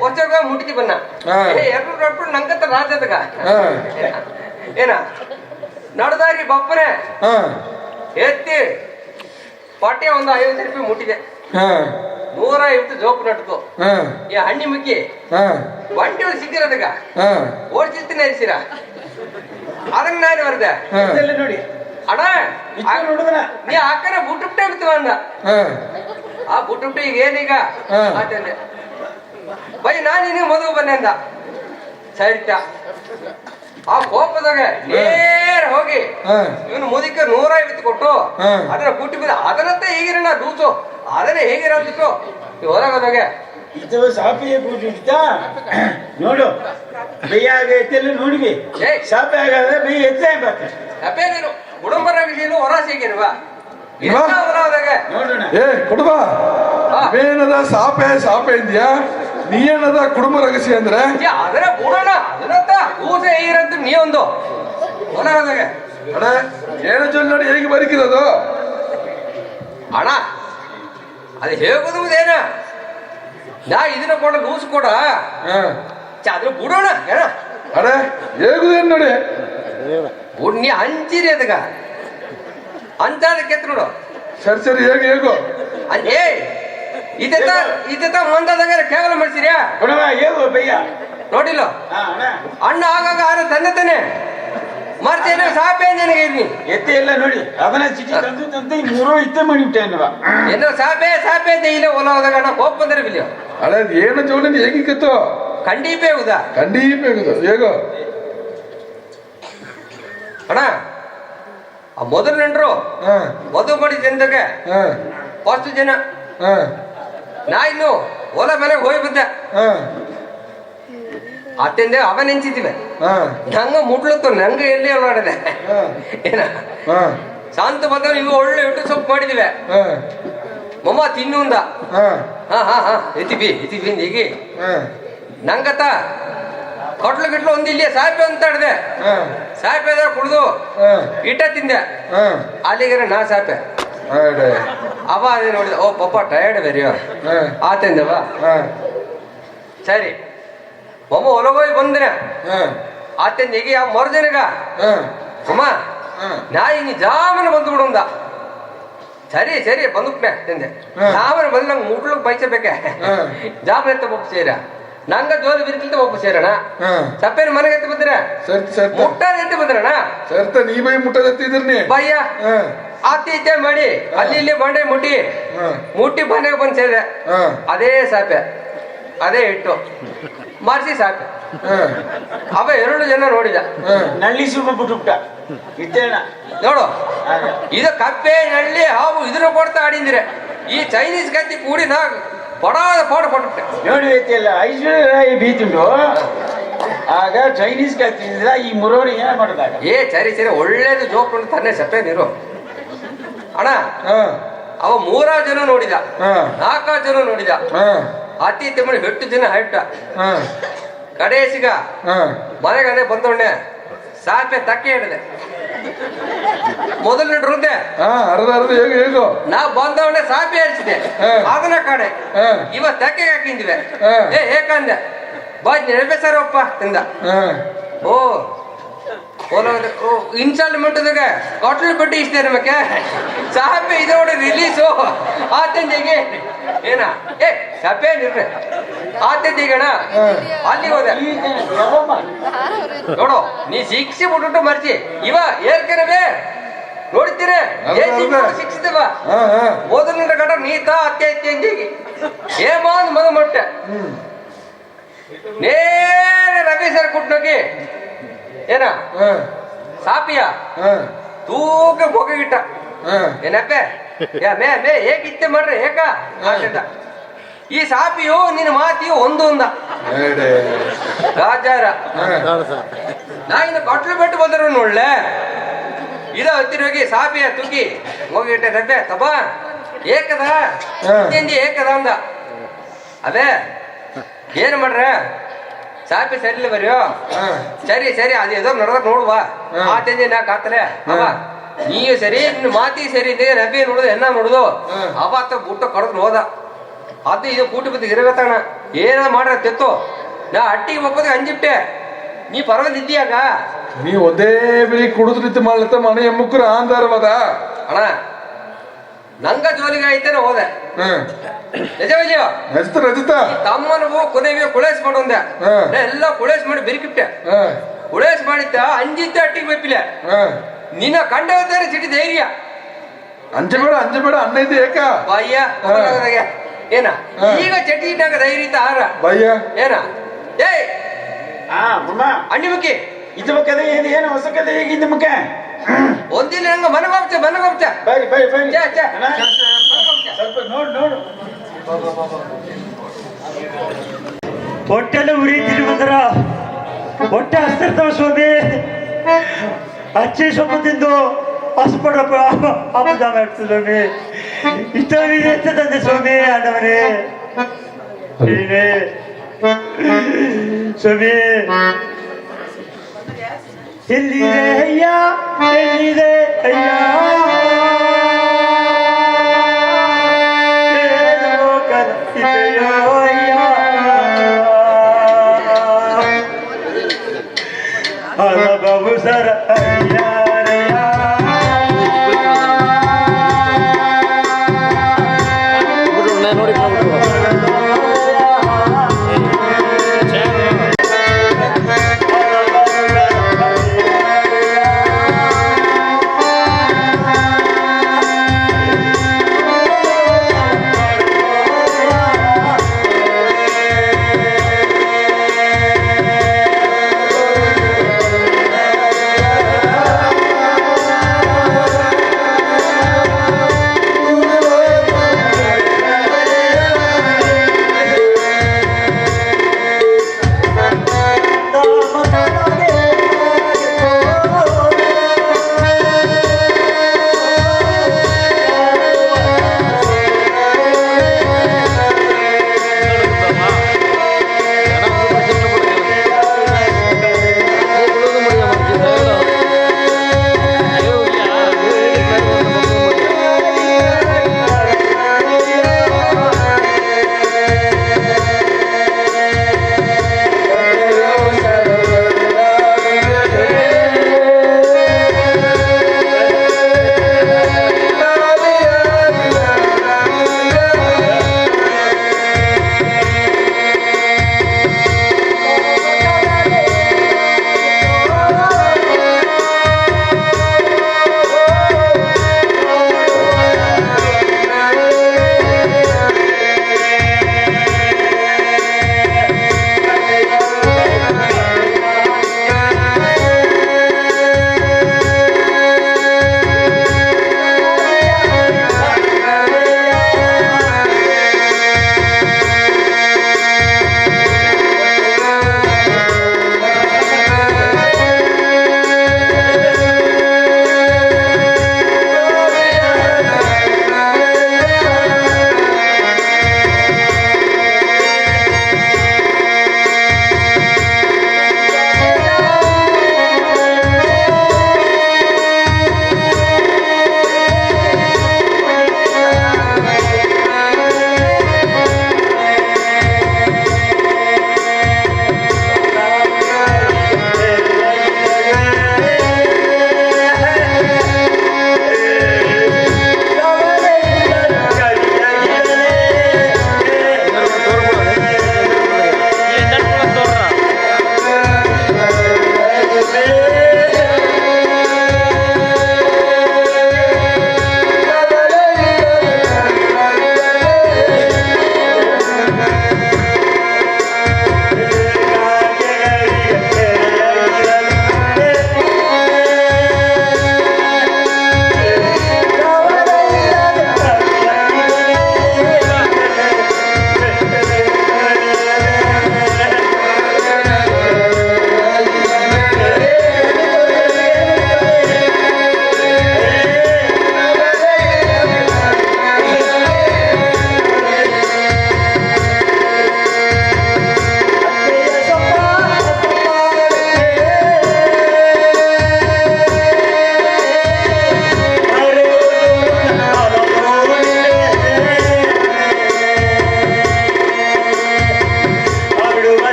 ಹೊಸಗ ಮುಟ್ಟಿ ಬನ್ನ 200 ರೂಪಾಯಿ ನಂಗಂತ ರಾಜ್ಯದಾಗ ಏನ ನಡ್ದಾರಿ ಬಪ್ಪನೆ ಎತ್ತಿ ಪಟ್ಟಿ ಒಂದು 50 ರೂಪಾಯಿ ಮುಟ್ಟಿದೆ 150 ಜೋಪ್ ನಟ್ತು ಈ ಹಣ್ಣಿ ಮುಕ್ಕಿ ಬಂಡಿ ಒಂದು ಸಿಕ್ಕಿರೋದಗ ಓಡಿಸಿರ್ತೀನಿ ಅರಿಸಿರ ಅದನ್ನ ನಾನು ಬರ್ದೆ ನೋಡಿ ಅಣ್ಣ ನೋಡಿದ್ರ ನೀ ಅಕ್ಕನ ಬುಟ್ಟು ಬಿಟ್ಟೆ ಬಿಡ್ತೀವ ಅಂದ ಆ ಬಿಟ್ಟು ಈಗ ಏನೀಗ ಹಾ. ಅಂತಂದೆ ಬೈ ನಾನು ನಿನಗೆ ಮದುವೆ ಬನ್ನಿ ಅಂದ ಸರಿತ ಆ ಕೋಪದಾಗ ನೇರ ಹೋಗಿ ಹಾ. ಇವನು ಮುದಿಕ 150 ಕೊಟ್ಟು ಹಾ. ಅದನ್ನ ಬುಟ್ಟಿ ಬಿದ್ದ ಅದನ್ನಂತೆ ಹೇಗಿರೋಣ ದೂಸು ಅದನ್ನೇ ಹೇಗಿರ ಅಂದ್ಬಿಟ್ಟು ಹೊರಗೋದಾಗೆ ಇದು ಸಾಪಿಗೆ ಕೂಟಿಡ್ತಾ ನೋಡು ಬೆಯ್ಯ ಆಗೈತೆಲ್ಲ ನೋಡಿವಿ ಏಯ್. ಸಾಪೆ ಆಗಾದ್ರೆ ಬೆಯ್ಯ ಎತ್ತೇ ಬರ್ತದೆ ಅಪ್ಪೇ ನೀನು ಕುಡುಂಬರಾಗಿದ್ದೀನು ಹೊರಾಸಿಗಿರುವ ಇಲ್ವಾ? ಹೊರದಾಗ ನೋಡೋಣ ಏ ಕೊಡುವ ಹಾ. ಇವೇನದ ಸಾಪೆ ಸಾಪೆ ಅಂದ್ಯಾ ನೀ ಏನದ ಕುಟುಂಬ ರಹಸ್ಯ ಅಂದ್ರೆ ಅದನ್ನ ಬಿಡೋಣ ಅದನ್ನಂತ ಕೂಸೆ ಹೇಗಿರಂತ ನೀವೊಂದು ಹೊರಗೋದಾಗ ಅಣ್ಣ ಏನು ಜೊಲ್ ನೋಡಿ ಹೇಗೆ ಬದುಕಿರೋದು ಅಣ್ಣ ಅದು ಹೇಗುವುದೇನ ನಾ ಇದನ್ನ ಕೊಡ ಲೂಸ್ ಕೊಡ ಹಾ. ಅದ್ರ ಬಿಡೋಣ ಏನ ಅಡ ಹೇಗುದೇನು ನೋಡಿ ಬಿಡ್ ನೀ ಹಂಚಿರಿ ಅದಗ ಅಂತಾದ ಕೆತ್ತ ನೋಡು ಸರಿ ಸರಿ ಹೇಗೆ ಹೇಗು ಏ ಇದೆತ್ತ ಮಂದದಾಗ ಕೇವಲ ಮಾಡ್ತೀರ್ಯಾ ಕೊಡವ ಹೇಗು ಬೆಯ್ಯ ನೋಡಿಲ್ಲ ಹಾ ಅಣ್ಣ ಅಣ್ಣ ಆಗಾಗ ಆರ ತಂದೆ ತಾನೆ ಮರ್ತೇನೆ ಸಾಪೆ ನನಗೆ ಇರ್ನಿ ಎತ್ತೆ ಎಲ್ಲ ನೋಡಿ ಅದನ್ನ ಚಿಟಿ ತಂದು ತಂದು ಈ ಮೂರು ಇತ್ತೆ ಮಾಡಿಬಿಟ್ಟೆ ಅನ್ನುವ ಏನೋ ಸಾಪೆ ಸಾಪೆ ಅಂತ ಇಲ್ಲ ಹೊಲ ಹೋದಾಗ ಅಣ್ಣ ಕೋಪ ಬಂದ್ರೆ ಬಿಲಿಯೋ ಅಳೆ ಏನು ಜೋಡಿ ಹೇಗಿತ್ತು ಖಂಡೀಪೇ ಹೌದಾ ಖಂಡೀಪ ಹೇಗುದು ಹೇಗೋ ಅಣ್ಣ ಆ ಮೊದಲು ನೆಂಟ್ರು ಹಾ ಮದುವೆ ಮಾಡಿದ್ದಂದಾಗ ಹಾ ಫಸ್ಟ್ ಜನ ಹಾ ನಾ ಇನ್ನು ಹೊಲ ಮನೆಗೆ ಹೋಗಿ ಬಂದೆ ಹಾ ಅತ್ತೆಂದೆ ಅವ ನೆಂಚಿದ್ದಿವೆ ಹಾ ನಂಗ ಮುಟ್ಲತ್ತು ನಂಗ ಎಲ್ಲಿ ಮಾಡಿದೆ ಹಾ ಏನ ಹಾ ಶಾಂತ ಬಂದ ಇವು ಒಳ್ಳೆ ಇಟ್ಟು ಸೊಪ್ಪು ಮಾಡಿದಿವೆ ಹಾ ಮಮ್ಮ ತಿನ್ನು ಅಂದ ಹಾ ಹಾ ಹಾ ಹಾ ಎತ್ತಿಬಿ ಹೀಗೆ ಹಾ ನಂಗತ್ತ ಕೊಟ್ಲು ಗಿಟ್ಲು ಒಂದ್ ಇಲ್ಲಿ ಸಾಯ್ಪೆ ಅಂತ ಹಿಡ್ದೆ ಹಾ ಸಾಯ್ಪೆ ಅದ ಕುಡ್ದು ಹಾ ಇಟ್ಟ ತಿಂದೆ ಹಾ ಅಲ್ಲಿಗೆ ನಾ ಸಾಯ್ಪೆ ಅಡೆ ಅವ ಅದೇ ನೋಡಿದ ಓ ಪಪ್ಪ ಟಯರ್ಡ್ ಬೇರೆಯೋ ಹಾ ಆತಂದವ ಹಾ ಸರಿ ಮಮ್ಮ ಹೊಲಗೋಗಿ ಬಂದ್ರೆ ಹಾ ಆತಂದ ಈಗ ಯಾವ ಮರುದಿನಗ ಹಾ ಅಮ್ಮ ಹಾ ನಾ ಇನ್ನು ಜಾಮನ ಬಂದು ಬಿಡುಂದ ಸರಿ ಸರಿ ಬಂದುಬಿಟ್ನೆ ತಿಂದೆ ಹಾ. ಜಾಮನ ಬಂದು ನಂಗೆ ಮುಟ್ಲಿಗೆ ಬಯಸಬೇಕೆ ಹಾ. ಜಾಮನ ಎತ್ತ ಒಬ್ಬ ಸೇರ ನಂಗ ಜೋಲಿ ಬಿರ್ಕಿಲ್ತ ಒಬ್ಬ ಸೇರಣ ಹಾ ಸಪ್ಪೇನ ಮನೆಗೆ ಎತ್ತ ಬಂದ್ರೆ ಸರ್ತ ಸರ್ತ ಮುಟ್ಟಾದ ಎತ್ತ ಬಂದ್ರಣ ಸರ್ತ ನೀ ಬೈ ಮುಟ್ಟದತ್ತಿದ್ರಿ ಬಯ್ಯ ಹಾ ಆತಿ ಇತ್ತೆ ಮಾಡಿ ಅಲ್ಲಿ ಇಲ್ಲಿ ಬಂಡೆ ಮುಟ್ಟಿ ಹಾ ಮುಟ್ಟಿ ಮನೆಗೆ ಬಂದು ಸೇರಿದೆ ಹಾ ಅದೇ ಸಾಪೆ ಅದೇ ಇಟ್ಟು ಮಾರ್ಸಿ ಸಾಪೆ ಹಾ ಅವ 2 ಜನ ನೋಡಿದ ಹಾ ನಳ್ಳಿ ಸುಮ್ಮ ಬಿಟ್ಟುಬಿಟ್ಟ ಇತ್ತೇಣ ನೋಡು ಇದು ಕಪ್ಪೆ ನಳ್ಳಿ ಹಾವು ಇದನ್ನು ಕೊಡ್ತಾ ಆಡಿಂದ್ರೆ ಈ ಚೈನೀಸ್ ಕತ್ತಿ ಕೂಡಿ ನಾ ಪಡಾದ ಪಾಡು ಕೊಟ್ಬಿಟ್ಟೆ ನೋಡಿ ಐತಿಲ್ಲ ಐಶ್ವರ್ಯ ಬೀತಿಂಡು ಆಗ ಚೈನೀಸ್ ಕತ್ತಿದ್ರ ಈ ಮುರೋರಿ ಏನ್ ಮಾಡೋದಾಗ ಏ ಸರಿ ಸರಿ ಒಳ್ಳೇದು ಜೋಕೊಂಡು ತನ್ನೆ ಸಪ್ಪೆ ನೀರು ಅಣ್ಣ ಹಾ ಅವ 3 ಜನ ನೋಡಿದ ಹಾ 4 ಜನ ನೋಡಿದ ಹಾ ಅತಿ ತಿಮ್ಮಡಿ 8 ಜನ ಹಟ್ಟ ಹಾ ಕಡೆಸಿಗ ಹಾ ಮನೆಗನೆ ಬಂದವಣ್ಣೆ ಸಾಪೆ ತಕ್ಕೆ ಹಿಡಿದೆ ಮೊದಲು ನಡ್ರುಂದೆ ಹಾ ಅರ್ಧ ಅರ್ಧ ಹೇಗೆ ಹೇಗೋ ನಾ ಬಂದವಣ್ಣೆ ಸಾಪೆ ಹರಿಸಿದೆ ಹಾ. ಅದನ್ನ ಕಡೆ ಹಾ ಇವ ತಕ್ಕೆ ಹಾಕಿಂದಿವೆ ಹಾ. ಏಕಂದೆ ಬಾಜ್ ನೆನಪೇಸಾರಪ್ಪ ತಿಂದ ಹಾ ಓ ಇನ್ಸ್ಟಾಲ್ಮೆಂಟ್ದಾಗ ಕಾಟಲ್ ಬಡ್ಡಿ ಇಷ್ಟೇ ನಮಗೆ ಸಾಪೆ ಇದೋಡ ರಿಲೀಸು ಆತಂದಿಗೆ ಏನ ಏ ಸಾಪೆ ನಿರ್ಣಯ ಆತಂದಿಗಣ ಅಲ್ಲಿ ಹೋದೆ ನೋಡು ನೀ ಶಿಕ್ಷೆ ಬಿಟ್ಬಿಟ್ಟು ಮರ್ಚಿ ಇವ ಏರ್ಕನವೇ ನೋಡ್ತೀರ ಶಿಕ್ಷಿತವ ಹಾ ಹಾ ಮೊದಲಿನ ಗಡ ನೀತ ಅತ್ತೆ ಅಂದಿಗೆ ಏಮಾನ್ ಮಗ ಮೊಟ್ಟೆ ನೇರ ರವಿ ಸರ್ ಕುಟ್ನೋಗಿ ಏನ ಹಾ ಸಾಪಿಯ ಹಾ ತೂಕ ಹೋಗಿಟ್ಟ ಹಾ ಏನಪ್ಪೆ ಯಾ ಮೇ ಮೇ ಹೇಗಿತ್ತೆ ಮಾಡ್ರಿ ಏಕ ಅಂತಂದ. ಈ ಸಾಪಿಯು ನಿನ್ನ ಮಾತಿಯು ಒಂದು ಅಂದ ಎಡೆ ರಾಜಾರ ಹಾ ನಾ ಇನ್ನು ಕಟ್ಲು ಬಿಟ್ಟು ಬಂದರು ನೋಡ್ಲೆ ಇದ ಹತ್ತಿರ ಹೋಗಿ ಸಾಪಿಯ ತುಗಿ ಹೋಗಿಟ್ಟೆ ರಬ್ಬೆ ತಬ ಏಕದ ತಿಂದಿ ಏಕದ ಅಂದ ಅದೇ ಏನ್ ಮಾಡ್ರ ಸಾಪಿ ಸರಿಲ್ಲ ಬರಿಯೋ ಸರಿ ಸರಿ ಅದು ಎದೋ ನಡೆದ ನೋಡುವ ಆ ತಿಂದಿ ನಾ ಕಾತಲೆ ಅವ ನೀವು ಸರಿ ನಿನ್ನ ಮಾತಿ ಸರಿ ಇದೆ ರಬ್ಬಿ ನೋಡುದು ಎನ್ನ ನೋಡುದು ಅವತ್ತ ಬುಟ್ಟ ಕಡದ್ ಹೋದ ಅದು ಇದು ಕೂಟಿ ಬದ್ದು ಇರಗತ್ತಣ ಏನ ಮಾಡ್ರ ತೆತ್ತು ನಾ ಅಟ್ಟಿಗೆ ಒಪ್ಪದ ಅಂಜಿಬಿಟ್ಟೆ ನೀ ಪರವಾಗಿದ್ದೀಯಾಗ ನೀ ಒಂದೇ ಬೆಳಿ ಕುಡಿದ್ರಿತ್ತು ಮಾಡ್ಲತ್ತ ಮನೆ ಎಮ್ಮಕ್ಕರ ಆಂದಾರವದ ಅಣ್ಣ ನಂಗ ಜೋಲಿಗೆ ಐತೇನೆ ಹೋದೆ ಹ್ಮ್ ನಿಜವಿದೆಯೋ ರಜಿತ ರಜಿತ ತಮ್ಮನವು ಕೊನೆಗೆ ಕುಳೇಸ್ ಮಾಡೋಂದೆ ಎಲ್ಲ ಕುಳೇಸ್ ಮಾಡಿ ಬಿರಿಕಿಟ್ಟೆ ಹಾ ಕುಳೇಸ್ ಮಾಡಿದ್ದ ಅಂಜಿದ್ದ ಅಟ್ಟಿಗೆ ಬೆಪ್ಪಿಲೆ ಹಾ ನಿನ್ನ ಕಂಡವತ್ತಾರೆ ಸಿಟಿ ಧೈರ್ಯ ಅಂಜಬೇಡ ಅಂಜಬೇಡ ಅನ್ನ ಇದೆ ಏಕ ಬಾಯ್ಯ ಏನ ಈಗ ಚಟಿ ಇಟ್ಟಾಗ ಧೈರ್ಯ ಆಹಾರ ಭಯ್ಯ ಏನ ಏಯ್ ಅಣ್ಣಿ ಮುಕ್ಕಿ ಇದು ಕದೆ ಏನು ಹೊಸ ಕದೆ ಹೇಗಿದ್ದು ಮುಖ ಒಂದಿನ ಹಂಗ ಮನಗೋಪ್ಚ ಬೈ ಬೈ ಬೈ ಚ ಸ್ವಲ್ಪ ನೋಡು ನೋಡು ಹೊಟ್ಟೆಲ್ಲ ಉರಿತಿರು ಬಂದ್ರ ಹೊಟ್ಟೆ ಹಸ್ತಿರ್ತಾವ ಸ್ವಾಮಿ ಹಚ್ಚಿ ಸೊಪ್ಪು ತಿಂದು ಹಸ್ಪಡಪ್ಪ ಅಪದಾಮ ಸ್ವಾಮಿ ಇಷ್ಟವಿದೆ ಅಂತ ತಂದೆ ಸ್ವಾಮಿ ಆಡವರೇ ನೀನೇ ಸ್ವಾಮಿ ಎಲ್ಲಿದೆ ಅಯ್ಯ ಎಲ್ಲಿದೆ ಅಯ್ಯ ಏನೋ ಕನಸಿದೆಯೋ ಅಯ್ಯ ಬಾಬು ಸರ ಅಯ್ಯ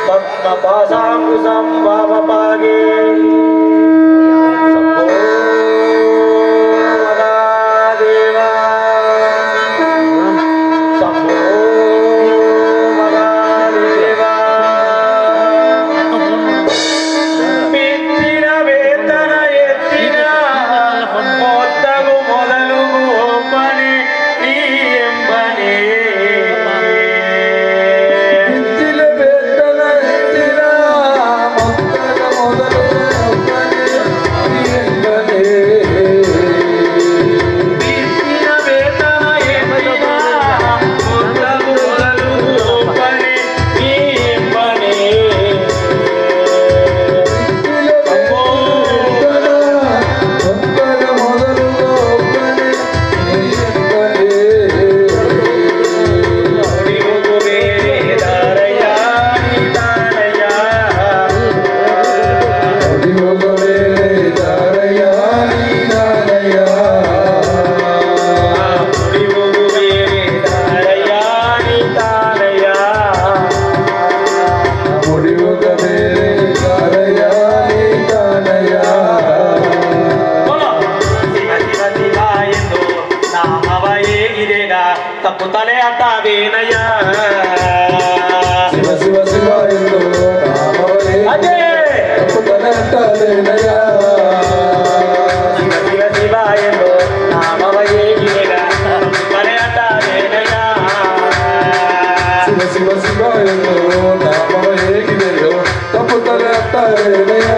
ಪದ್ಮಪಾಸಾಂಕುಶಂ ಭಾವಪಾಗೆ ತಪ್ಪು ತಲೆ ಅಟ್ಟಾದೇನಯ್ಯ ಶಿವ ಶಿವ ಶಿವ ಎಂದು ಅದೇ ತಪ್ಪು ತಲೆ ಅಟ್ಟಾದೇನಯ್ಯ ಶಿವ ಶಿವ ಶಿವ ಎಂದು ನಾಮವ ಹೇಗಿದೆಗ ತಪ್ಪು ತಲೆ ಅಟ್ಟಾದೇನಯ್ಯ ಶಿವ ಶಿವ ಶಿವ ಎಂದು ನಾಮವ ಹೇಗಿದೆಯೋ ತಪ್ಪು ತಲೆ ಅಟ್ಟಾದೇನಯ್ಯ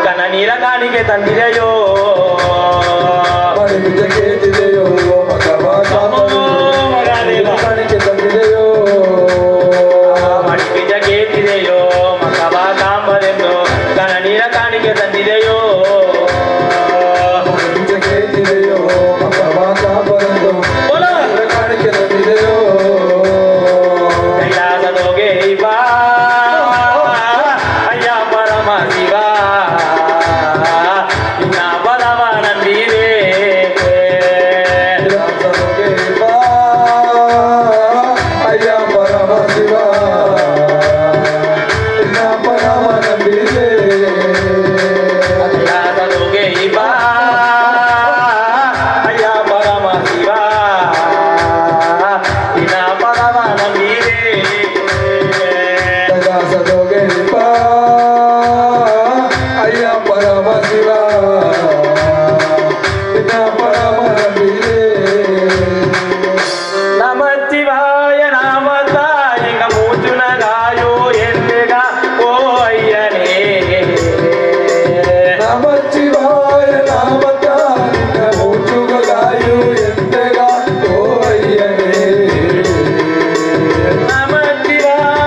ಕನ ನೀರ ಕಾಣಿಕೆ ತಂದಿದೆಯೋ ಕಾಣಿಕೆ ತಂದಿದೆಯೋ ಮಡಿ ಬೀಜ ಕೇತಿದೆಯೋ ಮಕವ ಕಾಂಬದೆಂದು ಕನ ನೀರ ಕಾಣಿಕೆ ತಂದಿದೆಯೋ ಕೇತಿದೆಯೋ ಮಕವ ಕಾಂಬದೆಂದು ಕಾಣಿಕೆ ತಂದಿದೆಯೋ ಕೈಲಾಸದೋಗೆ ಬಾ ಅಯ್ಯ ಪರಮ ಶಿವ ನಿನ್ನ ಪದವ ನಂಬಿದೆ ಅಯ್ಯ ಪರಮ ಶಿವ ನಿನ್ನ ಪರಮ ನಂಬಿದೆ ಕೈಲಾಸದೋಗೆ ಬಾ ಅಯ್ಯ ಪರಮ ಶಿವ ನಿನ್ನ ಪದವ ನಂಬಿದೆ ಕೈಲಾಸದೋಗೆ ಅಯ್ಯ ಪರಮ ಶಿವ ನಿನ್ನ ಪರಮ ನಂಬಿದೆ ನಮ ಶಿವಾಯ ನಾಮದ ಎಂಗ ಮೂಚುನ ಗಾಯೋ ಎಂದೆಗ ಓ ಅಯ್ಯನೇ ನಮ ಶಿವಾಯ ನಾಮದ ನಿನ್ನ ಮೂಚುಗಾಯು ಎಂದೆಗ ಓ ಅಯ್ಯನೇ ನಮ ಶಿವಾಯ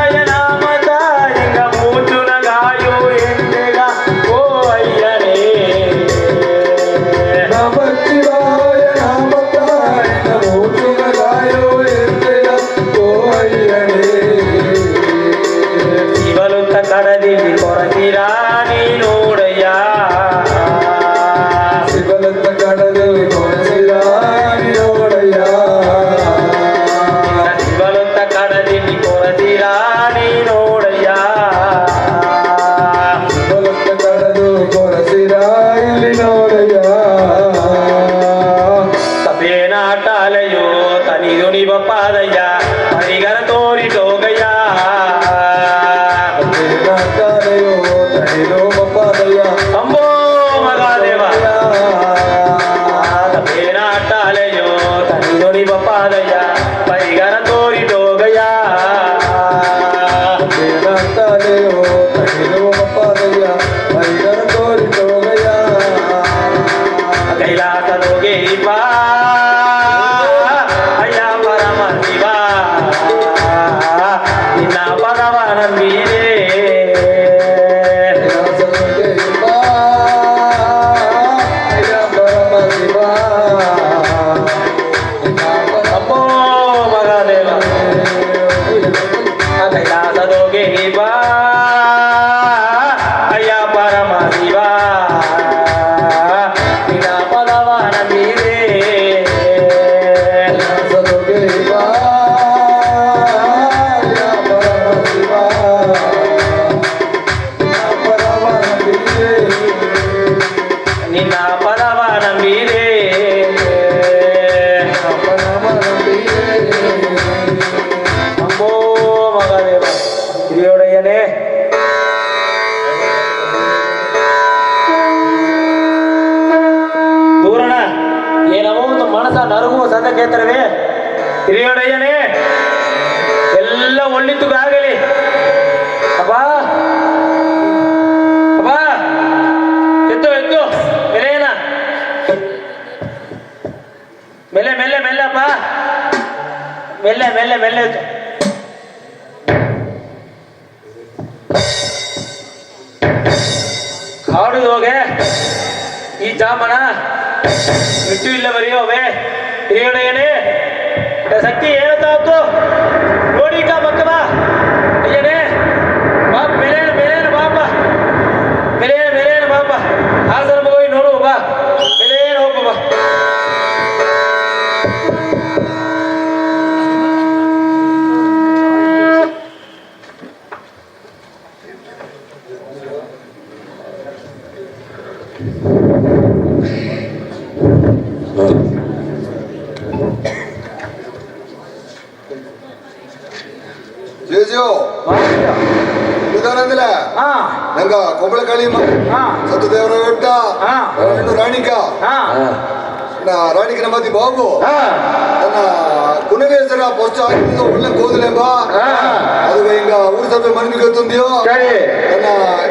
ಮಂಗೇತರವೇ ಹಿರಿಯೋಡಯ್ಯನೇ ಎಲ್ಲ ಒಳ್ಳಿತುಗಾಗಲಿ. ಅಪ್ಪ ಅಪ್ಪ ಎದ್ದು ಎದ್ದು ಬೆಲೆಯನ ಮೆಲ್ಲೆ ಮೆಲ್ಲೆ ಮೆಲ್ಲೆ ಅಪ್ಪ ಮೆಲ್ಲೆ ಮೆಲ್ಲೆ ಮೆಲ್ಲೆ ಎದ್ದು. ಕಾಡು ಹೋಗೆ ಈ ಜಾಮನ ಮಿಟ್ಟು ಇಲ್ಲ ಬರೆಯೋವೆ ಹಿರಿಯೋಡಯ್ಯನೇ ಶಕ್ತಿ ಏನಂತಾಯ್ತು ನೋಡಿ ಕಾ ಮಕ್ಕಳ ಅಯ್ಯನೇ ಬಾಪ್ ಮೇಲೇನು ಮೇಲೇನು ಬಾಪ ಮೇಲೇನು ಮೇಲೇನು ಬಾಪ ಹಾಸನ ಹೋಗಿ ನೋಡು ಬಾ ಮೇಲೇನು ಹೋಗು ಬಾ. ನಿಧಾನಂದಿಲ್ಲ ನಂಗ ಕೊಬ್ಬಳಕಾಳಿ ಸತ್ತು ದೇವರ ಬೆಟ್ಟ ಹೆಣ್ಣು ರಾಣಿಕ ರಾಣಿಕನ ಮತಿ ಬಾಬು ನನ್ನ ಕುನವೇಸರ ಪೋಸ್ಟ್ ಹಾಕಿದ್ದು ಒಳ್ಳೆ ಕೋದಲೆ ಬಾ ಅದು ಹಿಂಗ ಊರು ಸಭೆ ಮನೆಗೆ ಗೊತ್ತುಂದಿಯೋ ನನ್ನ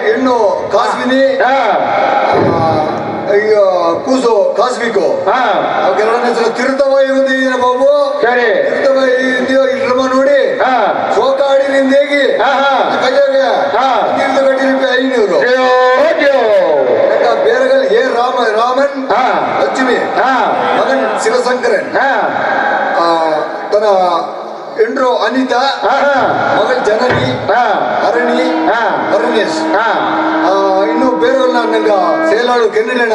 ಹೆಣ್ಣು ಕಾಸ್ಮಿನಿ ಈಗ ಕೂಸು ಕಾಸ್ಮಿಕು ಅವಕ್ಕೆಲ್ಲ ಹೆಸರು ತಿರುತವಾಯಿ ಬಂದಿದ್ದೀನ ಬಾಬು ತಿರುತವಾಯಿ ಇದೆಯೋ ಇಲ್ಲಮ್ಮ ನೋಡಿ ಸೋಕಾಡಿ ನಿಂದೇಗಿ ಕೈಯಾಗೆ 500 ಬೇರೆಗಳು ಏ ರಾಮನ್ ಲಕ್ಷ್ಮಿ ಮಗನ್ ಶಿವಶಂಕರನ್ ತನ್ನ ಹೆಂಡ್ರು ಅನಿತಾ ಮಗಳು ಜನನಿ ಅರಣ್ಯೇಶ್ ಇನ್ನು ಬೇರೆಲ್ಲ ನಂಗ ಸೇಲಾಳು ಕೆನ್ನಿಲೆಣ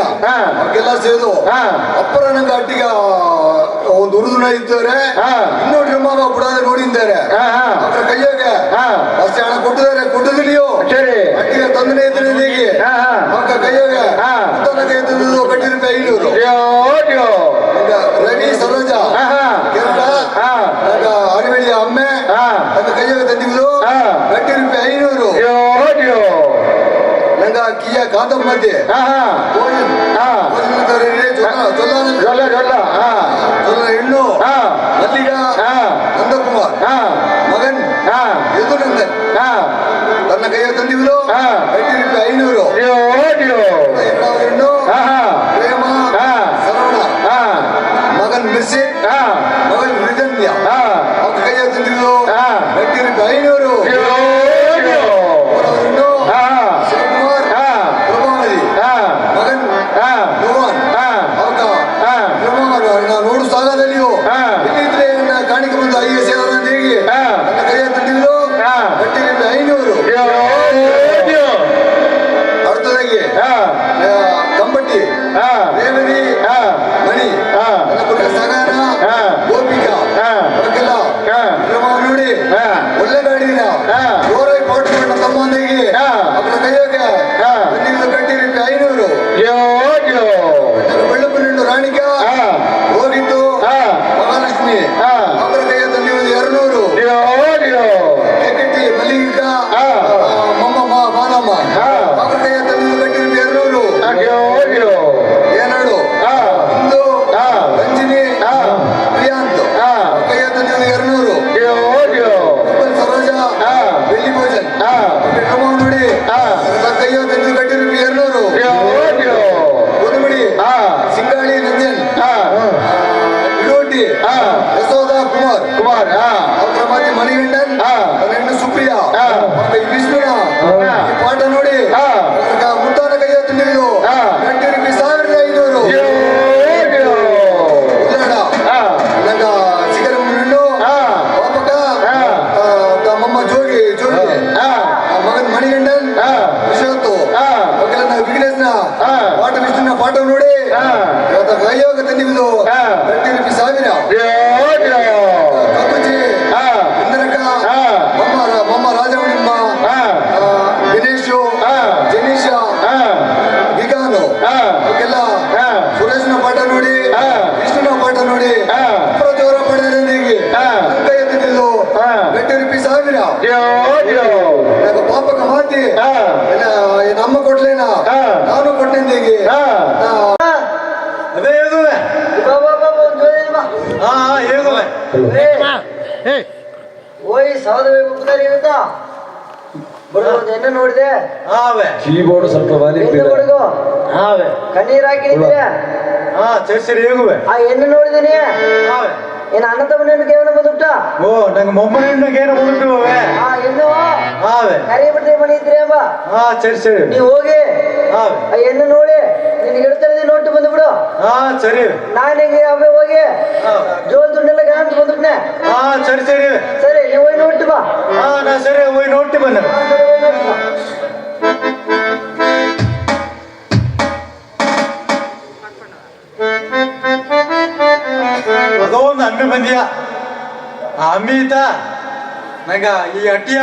ಅವ್ರಿಗೆಲ್ಲ ಸೇದು ಅಪ್ಪರ ನಂಗ ಅಟ್ಟಿಗ ಒಂದು ಉರುದುನ ಇದ್ದಾರೆ ಇನ್ನೂ ಡ್ರಮಾಗ ಬಿಡಾದೆ ನೋಡಿದ್ದಾರೆ ಅವ್ರ ಕೈಯಾಗ ಅಷ್ಟೇ ಹಣ ಕೊಟ್ಟದಿಲ್ಲಿಯೋ ಅಟ್ಟಿಗ ತಂದನೇ ಇದ್ರೆ ಹೇಗೆ ಮಕ್ಕ ಕೈಯಾಗ ಕೈ ತಂದಿದ್ದು ಕಟ್ಟಿ ರೂಪಾಯಿ 500 ರವಿ ಸರೋಜ ಕೇರಳ ಅರಿವಳಿಯ ಅಮ್ಮೆ ನನ್ನ ಕೈಯಾಗ ತಂದಿದ್ದು ಗಟ್ಟಿ ರೂಪಾಯಿ 500 ನಂಗ ಕಿಯ ಕಾದಂಬದ್ದೆ ಹೆಣ್ಣು ಮಲ್ಲಿಗ ನಂದಕುಮಾರ್ ಮಗನ್ ಯದುನಂದನ್ ತನ್ನ ಕೈಯಾಗ ತಂದಿದ್ದು ಗಟ್ಟಿ ರೂಪಾಯಿ 500 ಹೆಣ್ಣು ಪ್ರೇಮ ಸರವಣ ಮಗನ್ ಮಿರ್ಸಿ ಮಗನ್ ಮೃಗನ್ಯ ಅವ್ರ ಕೈಯಾಗ ತಂದಿದ್ದು ಗಟ್ಟಿ ರೂಪಾಯಿ 500 ಶಿವಕುಮಾರ್ ಪ್ರಭಾವತಿ ಮಗನ್ ಭಗವಾನ್ ಅವಕ ನೋಡು ಸಾಗದಲ್ಲಿಯೋ ಇಲ್ಲಿದ್ರೆ ಕಾಣಿಕೆ ಬಂದು IAS ಹೇಗೆ ನನ್ನ ಕೈಯಾಗ ತಂದಿದ್ದು ಗಟ್ಟಿ ರೂಪಾಯಿ 500 ಅರ್ಥದಾಗಿ ಕಂಬಟ್ಟಿ ರೇವತಿ ಮಣಿ ನನ್ನ ಪುಟ್ಟ ಸಗಾನ ಗೋಪಿಕಾ ಅವಕ್ಕೆಲ್ಲ ನೋಡಿ ಒಳ್ಳೆ ಗಾಡಿನ ಜೋರಾಗಿ ಪಾಟ್ಕೊಂಡ ತಮ್ಮಂದಿಗೆ ಅವರ ಕೈಯಾಗ ತಂದಿದ್ದು ಗಟ್ಟಿ ರೂಪಾಯಿ 500 ಬೆಳ್ಳಪ್ಪನಹಣ್ಣು ರಾಣಿಕ ಹೋಗಿದ್ದು ಮಹಾಲಕ್ಷ್ಮಿ ಅವರ ಕೈಯಾಗ ತಂದಿದ್ದು 200 ಕೆಕಟ್ಟಿ ಮಲ್ಲಿಕ ಮಮ್ಮ ಬಾಲಮ್ಮ ಅವರ ಕೈಯಾಗ ತಂದಿದ್ದು ಗಟ್ಟಿ ರೂಪಾಯಿ 200 ಏನಾಡು ಇಂದು ರಂಜಿನಿ ಪ್ರಿಯಾಂತ್ ಕೈಯಾಗ ತಂದಿದ್ದು 200 ಸರೋಜ ಬೆಳ್ಳಿ ಭೋಜನ್ ನೋಡಿ ಕೈಯಾಗ ತಂದಿದ್ದು ಗಟ್ಟಿ ರೂಪಾಯಿ 200 ಕೊದುಮಡಿ ಸಿಂಗಾಳಿ ನಂಜನ್ ಇಡೋಟಿ ಯಶೋಧ ಕುಮಾರ್ ಅವರ ಮತ್ತೆ ಮಣಿಗಂಡನ್ ಹೆಣ್ಣು ಸುಪ್ರಿಯಾ ವಿಷ್ಣುನ ಈ ಪಾಠ ನೋಡಿ ಮುತ್ತಾನ ಕೈಯಾಗ ತಂದಿದ್ದು ಗಟ್ಟಿ ರೂಪಾಯಿ 1500 ನಂಗ ಚಿಕ್ಕರಮ್ಮನಹಣ್ಣು ಪಾಪಕ ಮಮ್ಮ ಜೋಗಿ ಮಗನ್ ಮಣಿಗಂಡನ್ ವಿಶ್ವತ್ತು ಅವಕ್ಕೆಲ್ಲ ನಾವು ವಿಘ್ನೇಶ್ನ ಪಾಠ ವಿಷ್ಣುನ ಪಾಠ ನೋಡಿ ಇವತ್ತು ಕೈಯೋಗ ತಂದಿದ್ದು ಗಟ್ಟಿ ರೂಪಾಯಿ 1000 ಕಬ್ಬುಜಿ ಇಂದ್ರಕ ಮಮ್ಮ ರಾಜವಣಿಮ್ಮ ದಿನೇಶು ಜನೀಶ ವಿಗಾನು ಅವಕ್ಕೆಲ್ಲ ಸುರೇಶ್ನ ಪಾಠ ನೋಡಿ ವಿಷ್ಣುನ ಪಾಠ ನೋಡಿ ಜೋರ ಪಡೆದ ಕೈ ಎತ್ತಿದ್ದು ಗಟ್ಟಿ ರೂಪಾಯಿ 1000 ಪಾಪಕ ಮಾತಿ ನಮ್ಮ ಕೊಡ್ಲೇನ ನಾನು ಕೊಟ್ಟಿದ್ದೇಗೆ ಹಾ ಓಯ್ ಸೌದ ಇರುತ್ತಾ ಎನ್ನ ನೋಡಿದೆ ಕೀಬೋರ್ಡ್ ಸ್ವಲ್ಪ ಹುಡುಗು ಕಣ್ಣೀರ್ ಹಾಕಿದ್ರೆ ಸರಿ ಸರಿ ಹೇಗುವೆ ಆ ಎಣ್ಣೆ ನೋಡಿದೀನಿ ಏನ್ ಅಣ್ಣ ತಮ್ಮನ ಕೇವಲ ಬಂದುಬಿಟ್ಟ ಓ ನಂಗೆ ಮೊಮ್ಮನಿಗೆ ಏನೋ ಬಂದ್ಬಿಟ್ಟುವೆ ಆ ಹೆಣ್ಣು ಕರಿ ಬಿಟ್ರೆ ಮನೆ ಇದ್ರೆ ಅಮ್ಮ ಸರಿ ಸರಿ ನೀವ್ ಹೋಗಿ ಆ ಹೆಣ್ಣು ನೋಡಿ ನಿನ್ಗೆ ಹೇಳ್ತಾರೆ ನೋಟ್ಟು ಬಂದ್ಬಿಡು ಸರಿ ನಾನು ಹಿಂಗೆ ಅವೇ ಹೋಗಿ ಜೋಲ್ ದುಡ್ಡೆಲ್ಲ ಗಾಂತ ಬಂದ್ಬಿಟ್ನೆ ಸರಿ ಸರಿ ಸರಿ ನೀವು ಹೋಗಿ ನೋಟ್ಟು ಬಾ ನಾ ಸರಿ ಹೋಗಿ ನೋಡ್ತಿ ಬಂದ ಸರಿ, ಹೋಗಿ ನೋಟ್ಟು ಬಾ. ಅದೋ ಒಂದು ಅಮ್ಮಿ ಬಂದಿಯ ಆ ಅಮ್ಮಿ ಇತ್ತ ನಂಗ ಈ ಅಟ್ಟಿಯ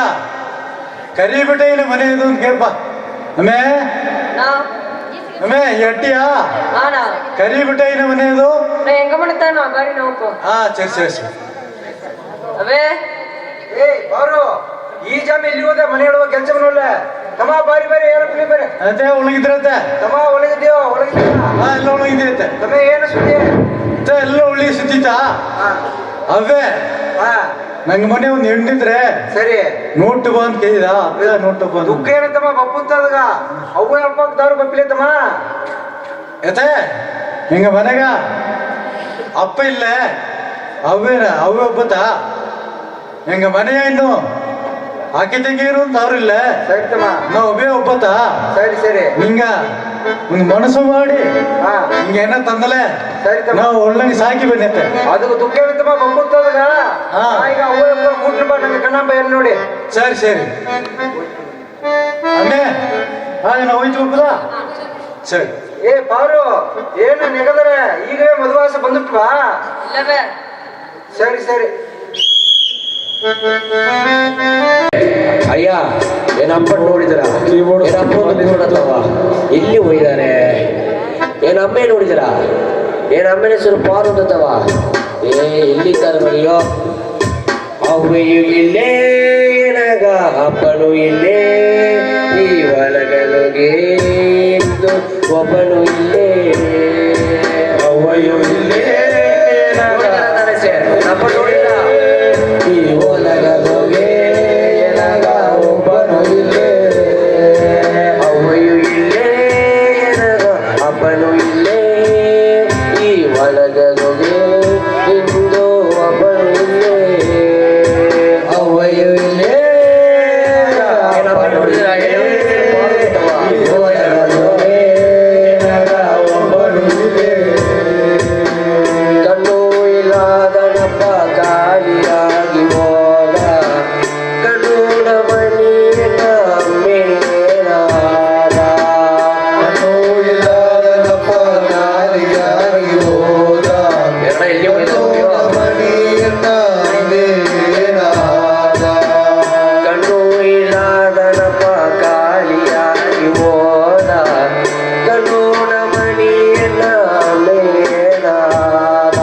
ಕರಿಬಿಟ್ಟೆ ಇಲ್ಲ ಮನೆ ಇದು ಅಂತ ಕೇಳ್ಪ ಅಮ್ಮೆ ಅಮ್ಮೆ ಈ ಅಟ್ಟಿಯ ಕರಿಬಿಟ್ಟೆ ಇಲ್ಲ ಮನೆ ಇದು ಹೆಂಗ ಮಾಡ್ತಾನ ಬಾರಿ ನಾವು ಸರಿ ಸರಿ ಸರಿ ಅವರು ಈ ಜಾಮ ಎಲ್ಲಿ ಹೋದೆ ಮನೆ ಹೇಳುವ ಕೆಲಸ ನೋಡ್ಲೆ ತಮ್ಮ ಬಾರಿ ಬಾರಿ ಏನು ಕುಳಿ ಬಾರಿ ಅದೇ ಒಳಗಿದ್ರತ್ತೆ ತಮ್ಮ ಒಳಗಿದ್ಯೋ ಒಳಗಿದ್ಯೋ ಎಲ್ಲ ಒಳಗಿದ್ರತ್ತೆ ತಮ್ಮ ಏನು ಸುದ್ದಿ ಎಲ್ಲ ಒಳ್ಳಿಗೆ ಸುತ್ತಿತ್ತ ಅವೇ ನಂಗೆ ಮನೆ ಒಂದು ಹೆಣ್ಣಿದ್ರೆ ಸರಿ ನೋಟು ಬಂದ್ ಕೇಳಿದ ಅದೇ ನೋಟು ಬಂದ್ ದುಃಖ ಏನಂತಮ್ಮ ಬಪ್ಪುತ್ತದಾಗ ಅವ್ವ ಅಪ್ಪ ದಾರು ಬಪ್ಪಿಲೆ ತಮ್ಮ ಎತ್ತೆ ಹಿಂಗ ಮನೆಗ ಅಪ್ಪ ಇಲ್ಲ ಅವೇನ ಅವೇ ಒಬ್ಬತ್ತ ಹೆಂಗ ಮನೆಯ ಇನ್ನು ಆಕೆ ತೆಗೀರು ಅಂತ ಅವ್ರಿಲ್ಲ ಸರಿ ತಮ್ಮ ನಾವು ಒಬ್ಬೇ ಒಬ್ಬತ್ತ ಸರಿ ಸರಿ ಹಿಂಗ ಒಂದು ಮನಸ್ಸು ಮಾಡಿ ಹಿಂಗ ಏನ ತಂದಲೆ ಸರಿ ತಮ್ಮ ನಾವು ಒಳ್ಳೆ ಸಾಕಿ ಬಂದೈತೆ ಅದು ದುಃಖ ಏನಂತಮ್ಮ ಬಪ್ಪುತ್ತದಾಗ ಈಗ ಅವ್ವ ಅಪ್ಪ ಕೂಟ್ಲು ಬಾ ನಂಗೆ ಕಣ್ಣಪ್ಪ ಏನು ನೋಡಿ ಸರಿ ಸರಿ ಅಮ್ಮೆ ನಾವು ಹೋಯ್ತು ಒಬ್ಬದ ಸರಿ ಪಾರು ಏನು ನೆಗದರೆ ಈಗ ಮದುವಾಸ ಬಂದುಟ್ವಾ ಸರಿ ಸರಿ ಅಯ್ಯ ಏನಪ್ಪ ನೋಡಿದ್ರ ಏನಪ್ಪ ನೋಡತ್ತವ ಎಲ್ಲಿ ಹೋಗಿದಾರೆ ಏನಮ್ಮ ನೋಡಿದಿರ ಏನಮ್ಮನ ಹೆಸರು ಪಾರು ಅಂತವ ಎಲ್ಲಿದ್ದಾರೆ ಅಯ್ಯೋ ಅವ್ವೆಯು ಇಲ್ಲೇ ಏನಗ ಅಪ್ಪನು ಇಲ್ಲೇ ಈ ಒಳಗಲುಗೆ ಒಬ್ಬನು ಇಲ್ಲೇ ಅವ್ವೆಯು ಇಲ್ಲೇ ಅಪ್ಪ ನೋಡಿಲ್ಲ ಈ ಒಳಗಲುಗೆ ಏನಗ ಒಬ್ಬನು ಇಲ್ಲೇ ಅವ್ವೆಯು ಇಲ್ಲೇ ಏನಗ ಅಪ್ಪನು ಇಲ್ಲೇ ಈ ಒಳಗಲುಗೆ ಇಂದು ಒಬ್ಬನು ಇಲ್ಲೇ ಅವ್ವೆಯು ಇಲ್ಲೇ ಏನಪ್ಪ ನೋಡಿದ್ರ ಕಣ್ಣು ಇಲ್ಲದನಪ್ಪ ಖಾಲಿಯಾಗಿ ಹೋದ ಕಣ್ಣು ಮಣಿಯ ಮೇಲಾದ ಕಣ್ಣು ಇಲ್ಲದನಪ್ಪ ಖಾಲಿಯಾಗಿ ಹೋದ ಎಲ್ಲಿ ಹೋಗಿದ ಮಣಿಯನ್ನ ಮೇಲಾದ ಕಣ್ಣು ಇಲ್ಲದನಪ್ಪ ಖಾಲಿಯಾಗಿ ಹೋದ ಕಣ್ಣು ಮಣಿಯನ್ನ ಮೇಲಾದ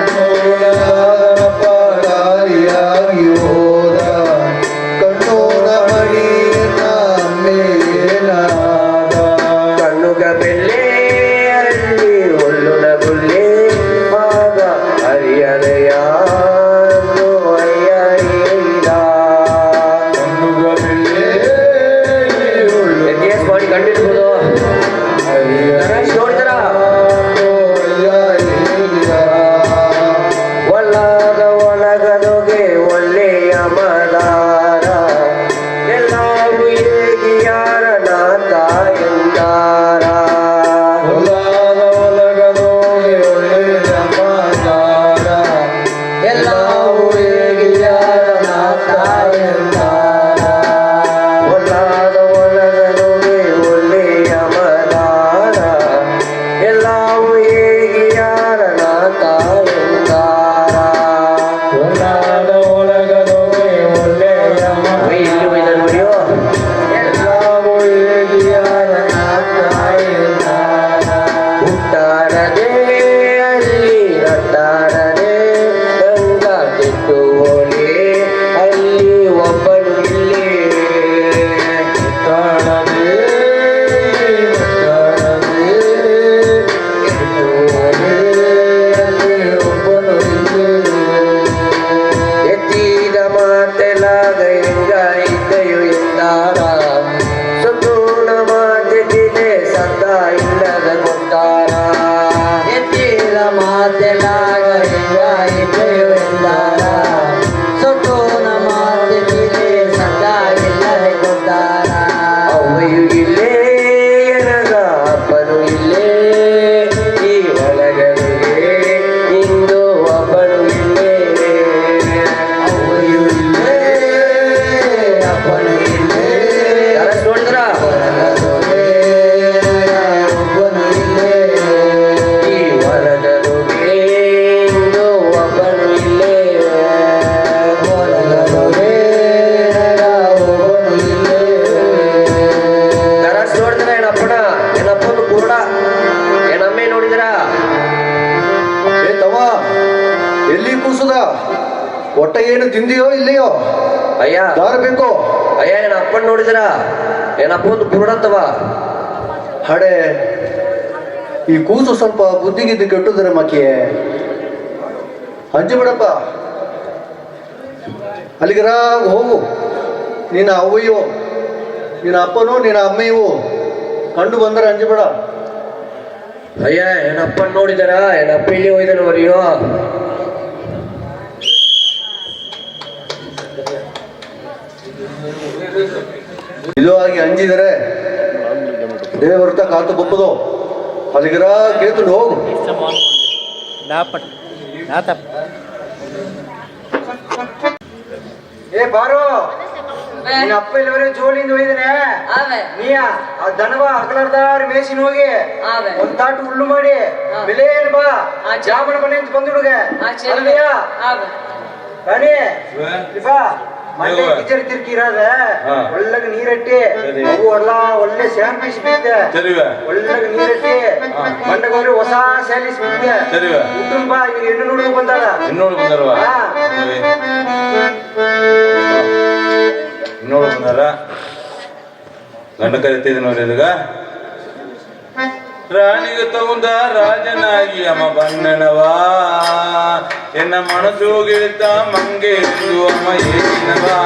ಕಣ್ಣೋನಪ್ಪ ಖಾಲಿಯಾಗಿ ಹೋದ ಕಣ್ಣೋನ ಮಣಿಯನ್ನ ಮೇಲಾದ ಕಣ್ಣುಗ ಬೆಲ್ಲೆ ಅಲ್ಲಿ ಹುಲ್ಲುನ ಗುಲ್ಲೆ ಆಗ ಹರಿಯದೆಯ ಅಯ್ಯ ಹೇಳಿದ ಕಣ್ಣುಗ ಬೆಳ್ಳೆ ಎಸ್ ಮಾಡಿ ಕಂಡಿರ್ಬೋದು ನೋಡಿದ್ರ ಒಳಗ ಒಳಗದೊಗೆ ಒಳ್ಳೆಯ ಏನು ತಿಂದಿಯೋ ಇಲ್ಲಿಯೋ? ಅಯ್ಯ ದಾರ ಬೇಕು? ಅಯ್ಯ ನನ್ನ ಅಪ್ಪನ್ ನೋಡಿದಿರ? ಏನಪ್ಪ ಒಂದು ಬುರುಡತ್ತವ ಹಡೆ ಈ ಕೂಸು ಸ್ವಲ್ಪ ಬುದ್ಧಿಗಿದ್ದು ಕೆಟ್ಟುದ್ರೆ ಮಕ್ಕಿ ಅಂಜು ಬಿಡಪ್ಪ. ಅಲ್ಲಿಗರ ಹೋಗು. ನಿನ್ನ ಅವ್ವಯ್ಯೋ ನಿನ್ನ ಅಪ್ಪನೋ ನಿನ್ನ ಅಮ್ಮೆಯೋ ಕಂಡು ಬಂದರೆ ಅಂಜು ಬಿಡ. ಅಯ್ಯ ಏನಪ್ಪನ್ ನೋಡಿದಾರ? ಏನಪ್ಪ ಇಲ್ಲಿ ಹೋಯ್ದಾನ ಅವರಿಯೋ? ಇದು ಆಗಿ ಅಂಜಿದರೆ ದೇವರ್ತ ಕಾತು ಬಪ್ಪದು. ಅಲ್ಲಿಗರ ಕೇಳ್ಕೊಂಡು ಹೋಗು. ಏ ಬಾರೋ, ನಿನ್ನ ಅಪ್ಪ ಇಲ್ಲವರೆ ಜೋಲಿಂದ ಹೋಗಿದ್ದಾನೆ. ನೀ ಆ ದನವ ಹಗಲಾರ್ದಾರ ಮೇಸಿನ ಹೋಗಿ ಒಂದ್ ತಾಟು ಹುಲ್ಲು ಮಾಡಿ ಬೆಲೇನು ಬಾ ಜಾಮನ ಮನೆ ಅಂತ ಬಂದು ಹುಡುಗ ರಾಣಿ ಬಾ. ಮಂಡೆ ಕಿಚರ್ ತಿರ್ಕಿ ಇರೋದ ಒಳ್ಳಗ ನೀರಟ್ಟಿ ಅವು ಎಲ್ಲ ಒಳ್ಳೆ ಸ್ಯಾಂಪಿಸ್ ಬಿದ್ದೆ ಒಳ್ಳಗ ನೀರಟ್ಟಿ ಮಂಡಗೋರಿ ಹೊಸ ಸ್ಯಾಲಿಸ್ ಬಿದ್ದೆ ಕುಟುಂಬ ಈಗ ಹೆಣ್ಣು ನೋಡುವ ಬಂದಾರ. ನೋಡು ಬಂದಾರ ಗಂಡ ಕರಿತಿದ್ ನೋಡಿ ಅದಗ ರಾಣಿಗೆ ತಗೊಂಡ ರಾಜನಾಗಿ ಅಮ್ಮ ಬಣ್ಣನವಾ ಎನ್ನ ಮನಸ್ಸು ಗಿಳಿತ ಮಂಗೆ ಎಂದು ಅಮ್ಮ ಏನಿನವಾ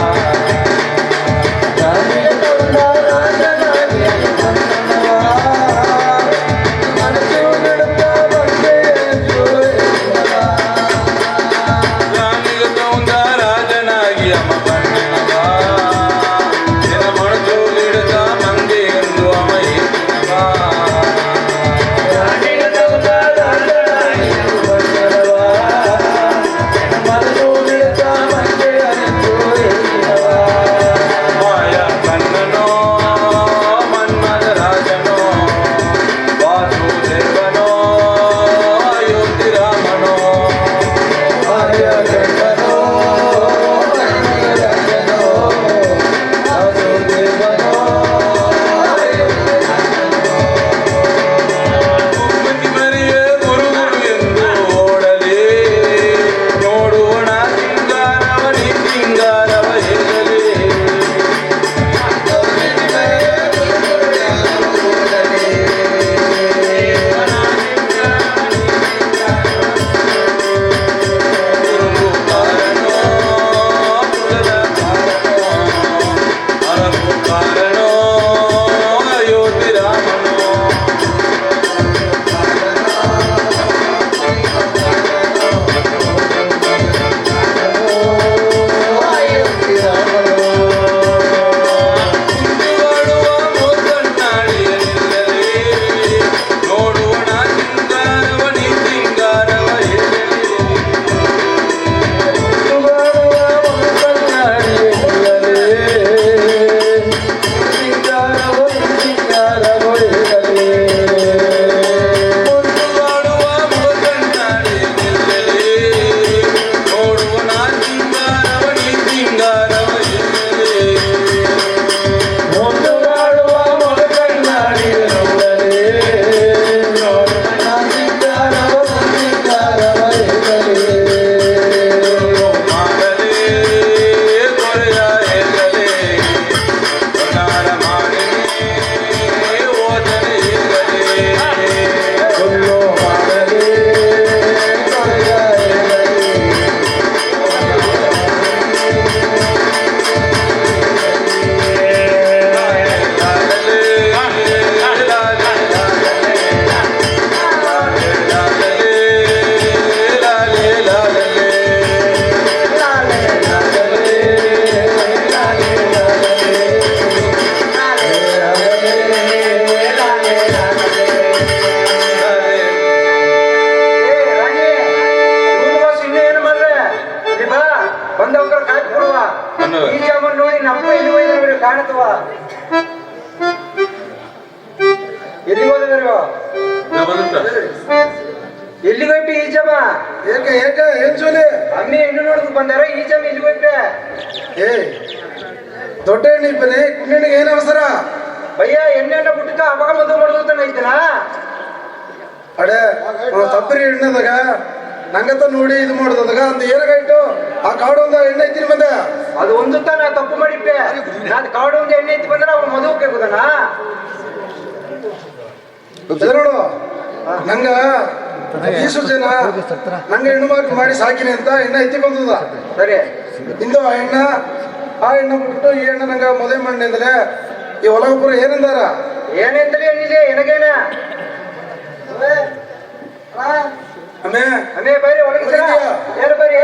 ಎಲ್ಲಿಗೋಯ್ತು ಈ ಜಮ ಏಕೆ ಏಕೆ ಏನ್ ಜೋಲಿ ಅಮ್ಮಿ ಹೆಣ್ಣು ನೋಡಕ್ ಬಂದಾರ ಈ ಜಮ ಎಲ್ಲಿಗೋಯ್ತೆ ಏ ದೊಡ್ಡ ಹೆಣ್ಣಿಪ್ಪನೆ ಕುಣ್ಣಿಗೆ ಏನ್ ಅವಸರ ಭಯ್ಯ ಎಣ್ಣೆಲ್ಲ ಬಿಟ್ಟಿದ್ದ ಅವಾಗ ಮದುವೆ ಮಾಡೋದನ್ನ ಐತನ ಅಡೆ ತಪ್ಪರಿ ಹೆಣ್ಣದಾಗ ನಂಗತ್ತ ನೋಡಿ ಇದು ಮಾಡುದಾಗ ಅಂತ ಏನಾಗಾಯ್ತು ಆ ಕಾಡು ಒಂದು ಎಣ್ಣೆ ಐತಿನಿ ಬಂದೆ ಅದು ಒಂದು ನಾ ತಪ್ಪು ಮಾಡಿಟ್ಟೆ ನಾನು ಕಾಡು ಒಂದು ಎಣ್ಣೆ ಐತಿ ಬಂದ್ರೆ ಅವ್ನು ಮದುವೆ ಹೋಗುದನ ನೋಡು ನಂಗ ಈಸು ಜನ ನಂಗೆ ಹೆಣ್ಣು ಮಕ್ಕಳು ಮಾಡಿ ಸಾಕಿನಿ ಅಂತ ಎಣ್ಣೆ ಐತಿ ಬಂದದ ಸರಿ ಇಂದು ಆ ಎಣ್ಣೆ ಬಿಟ್ಟು ಈ ಎಣ್ಣೆ ನಂಗ ಮದುವೆ ಮಾಡಿಂದಲೇ ಈ ಒಳಗೊಬ್ಬರು ಏನಂದಾರ ಏನೆಂದ್ರೆ ಏನಿಲ್ಲ ಎನಗೇನ ಅಮ್ಮೆ ಅಮ್ಮೆ ಬೈರಿ ಒಳಗಿದ್ದೀರಾ ಏರು ಬೈರಿ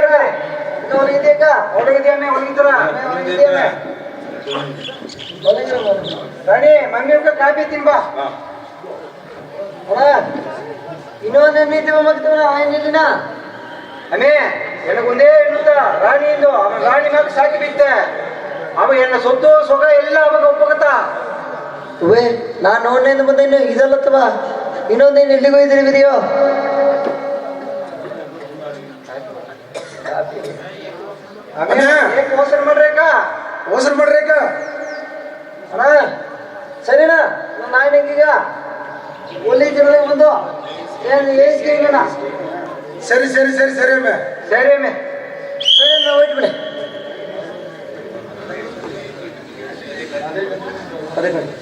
ಒಳಗಿದ್ದೀಕ ಒಳಗಿದ್ದೀಯ ಅಮ್ಮೆ ಒಳಗಿದ್ದೀರ ರಾಣಿ ಮಮ್ಮಿ ಕಾಫಿ ತಿನ್ಬಾ ಇನ್ನೊಂದು ಎಣ್ಣೆ ಮಗ್ತವ ಏನಿಲ್ಲ ಅಮ್ಮೆ ಎನಗೊಂದೇ ಎನ್ನುತ್ತ ರಾಣಿ ಇಂದು ಅವನ ರಾಣಿ ಮ್ಯಾಗ ಸಾಕಿ ಬಿತ್ತೆ ಅವ ಎನ್ನ ಸೊತ್ತು ಸೊಗ ಎಲ್ಲ ಅವಾಗ ಒಪ್ಪಗತ್ತ ಉವೆ ನಾನು ನೋಡ್ನೇಂದು ಬಂದೆ ಇನ್ನು ಇದಲ್ಲತ್ತವ ಇನ್ನೊಂದೇನು ಎಲ್ಲಿಗೂ ಇದ್ರಿ ವಿಡಿಯೋ ಮೋಸನ್ ಮಾಡ್ರೇಕ ಅಣ್ಣ ಸರಿನಾ ನಾನು ಹೆಂಗೀಗ ಒಲ್ಲಿ ಜನ ಒಂದು ಏನು ಏಸ್ಗೆ ಹಿಂಗಣ್ಣ ಸರಿ ಸರಿ ಸರಿ ಸರಿ ಅಮ್ಮೆ ಸರಿ ಅಮ್ಮೆ ಸರಿ ನಾವು ಹೋಯ್ತು ಬಿಡಿ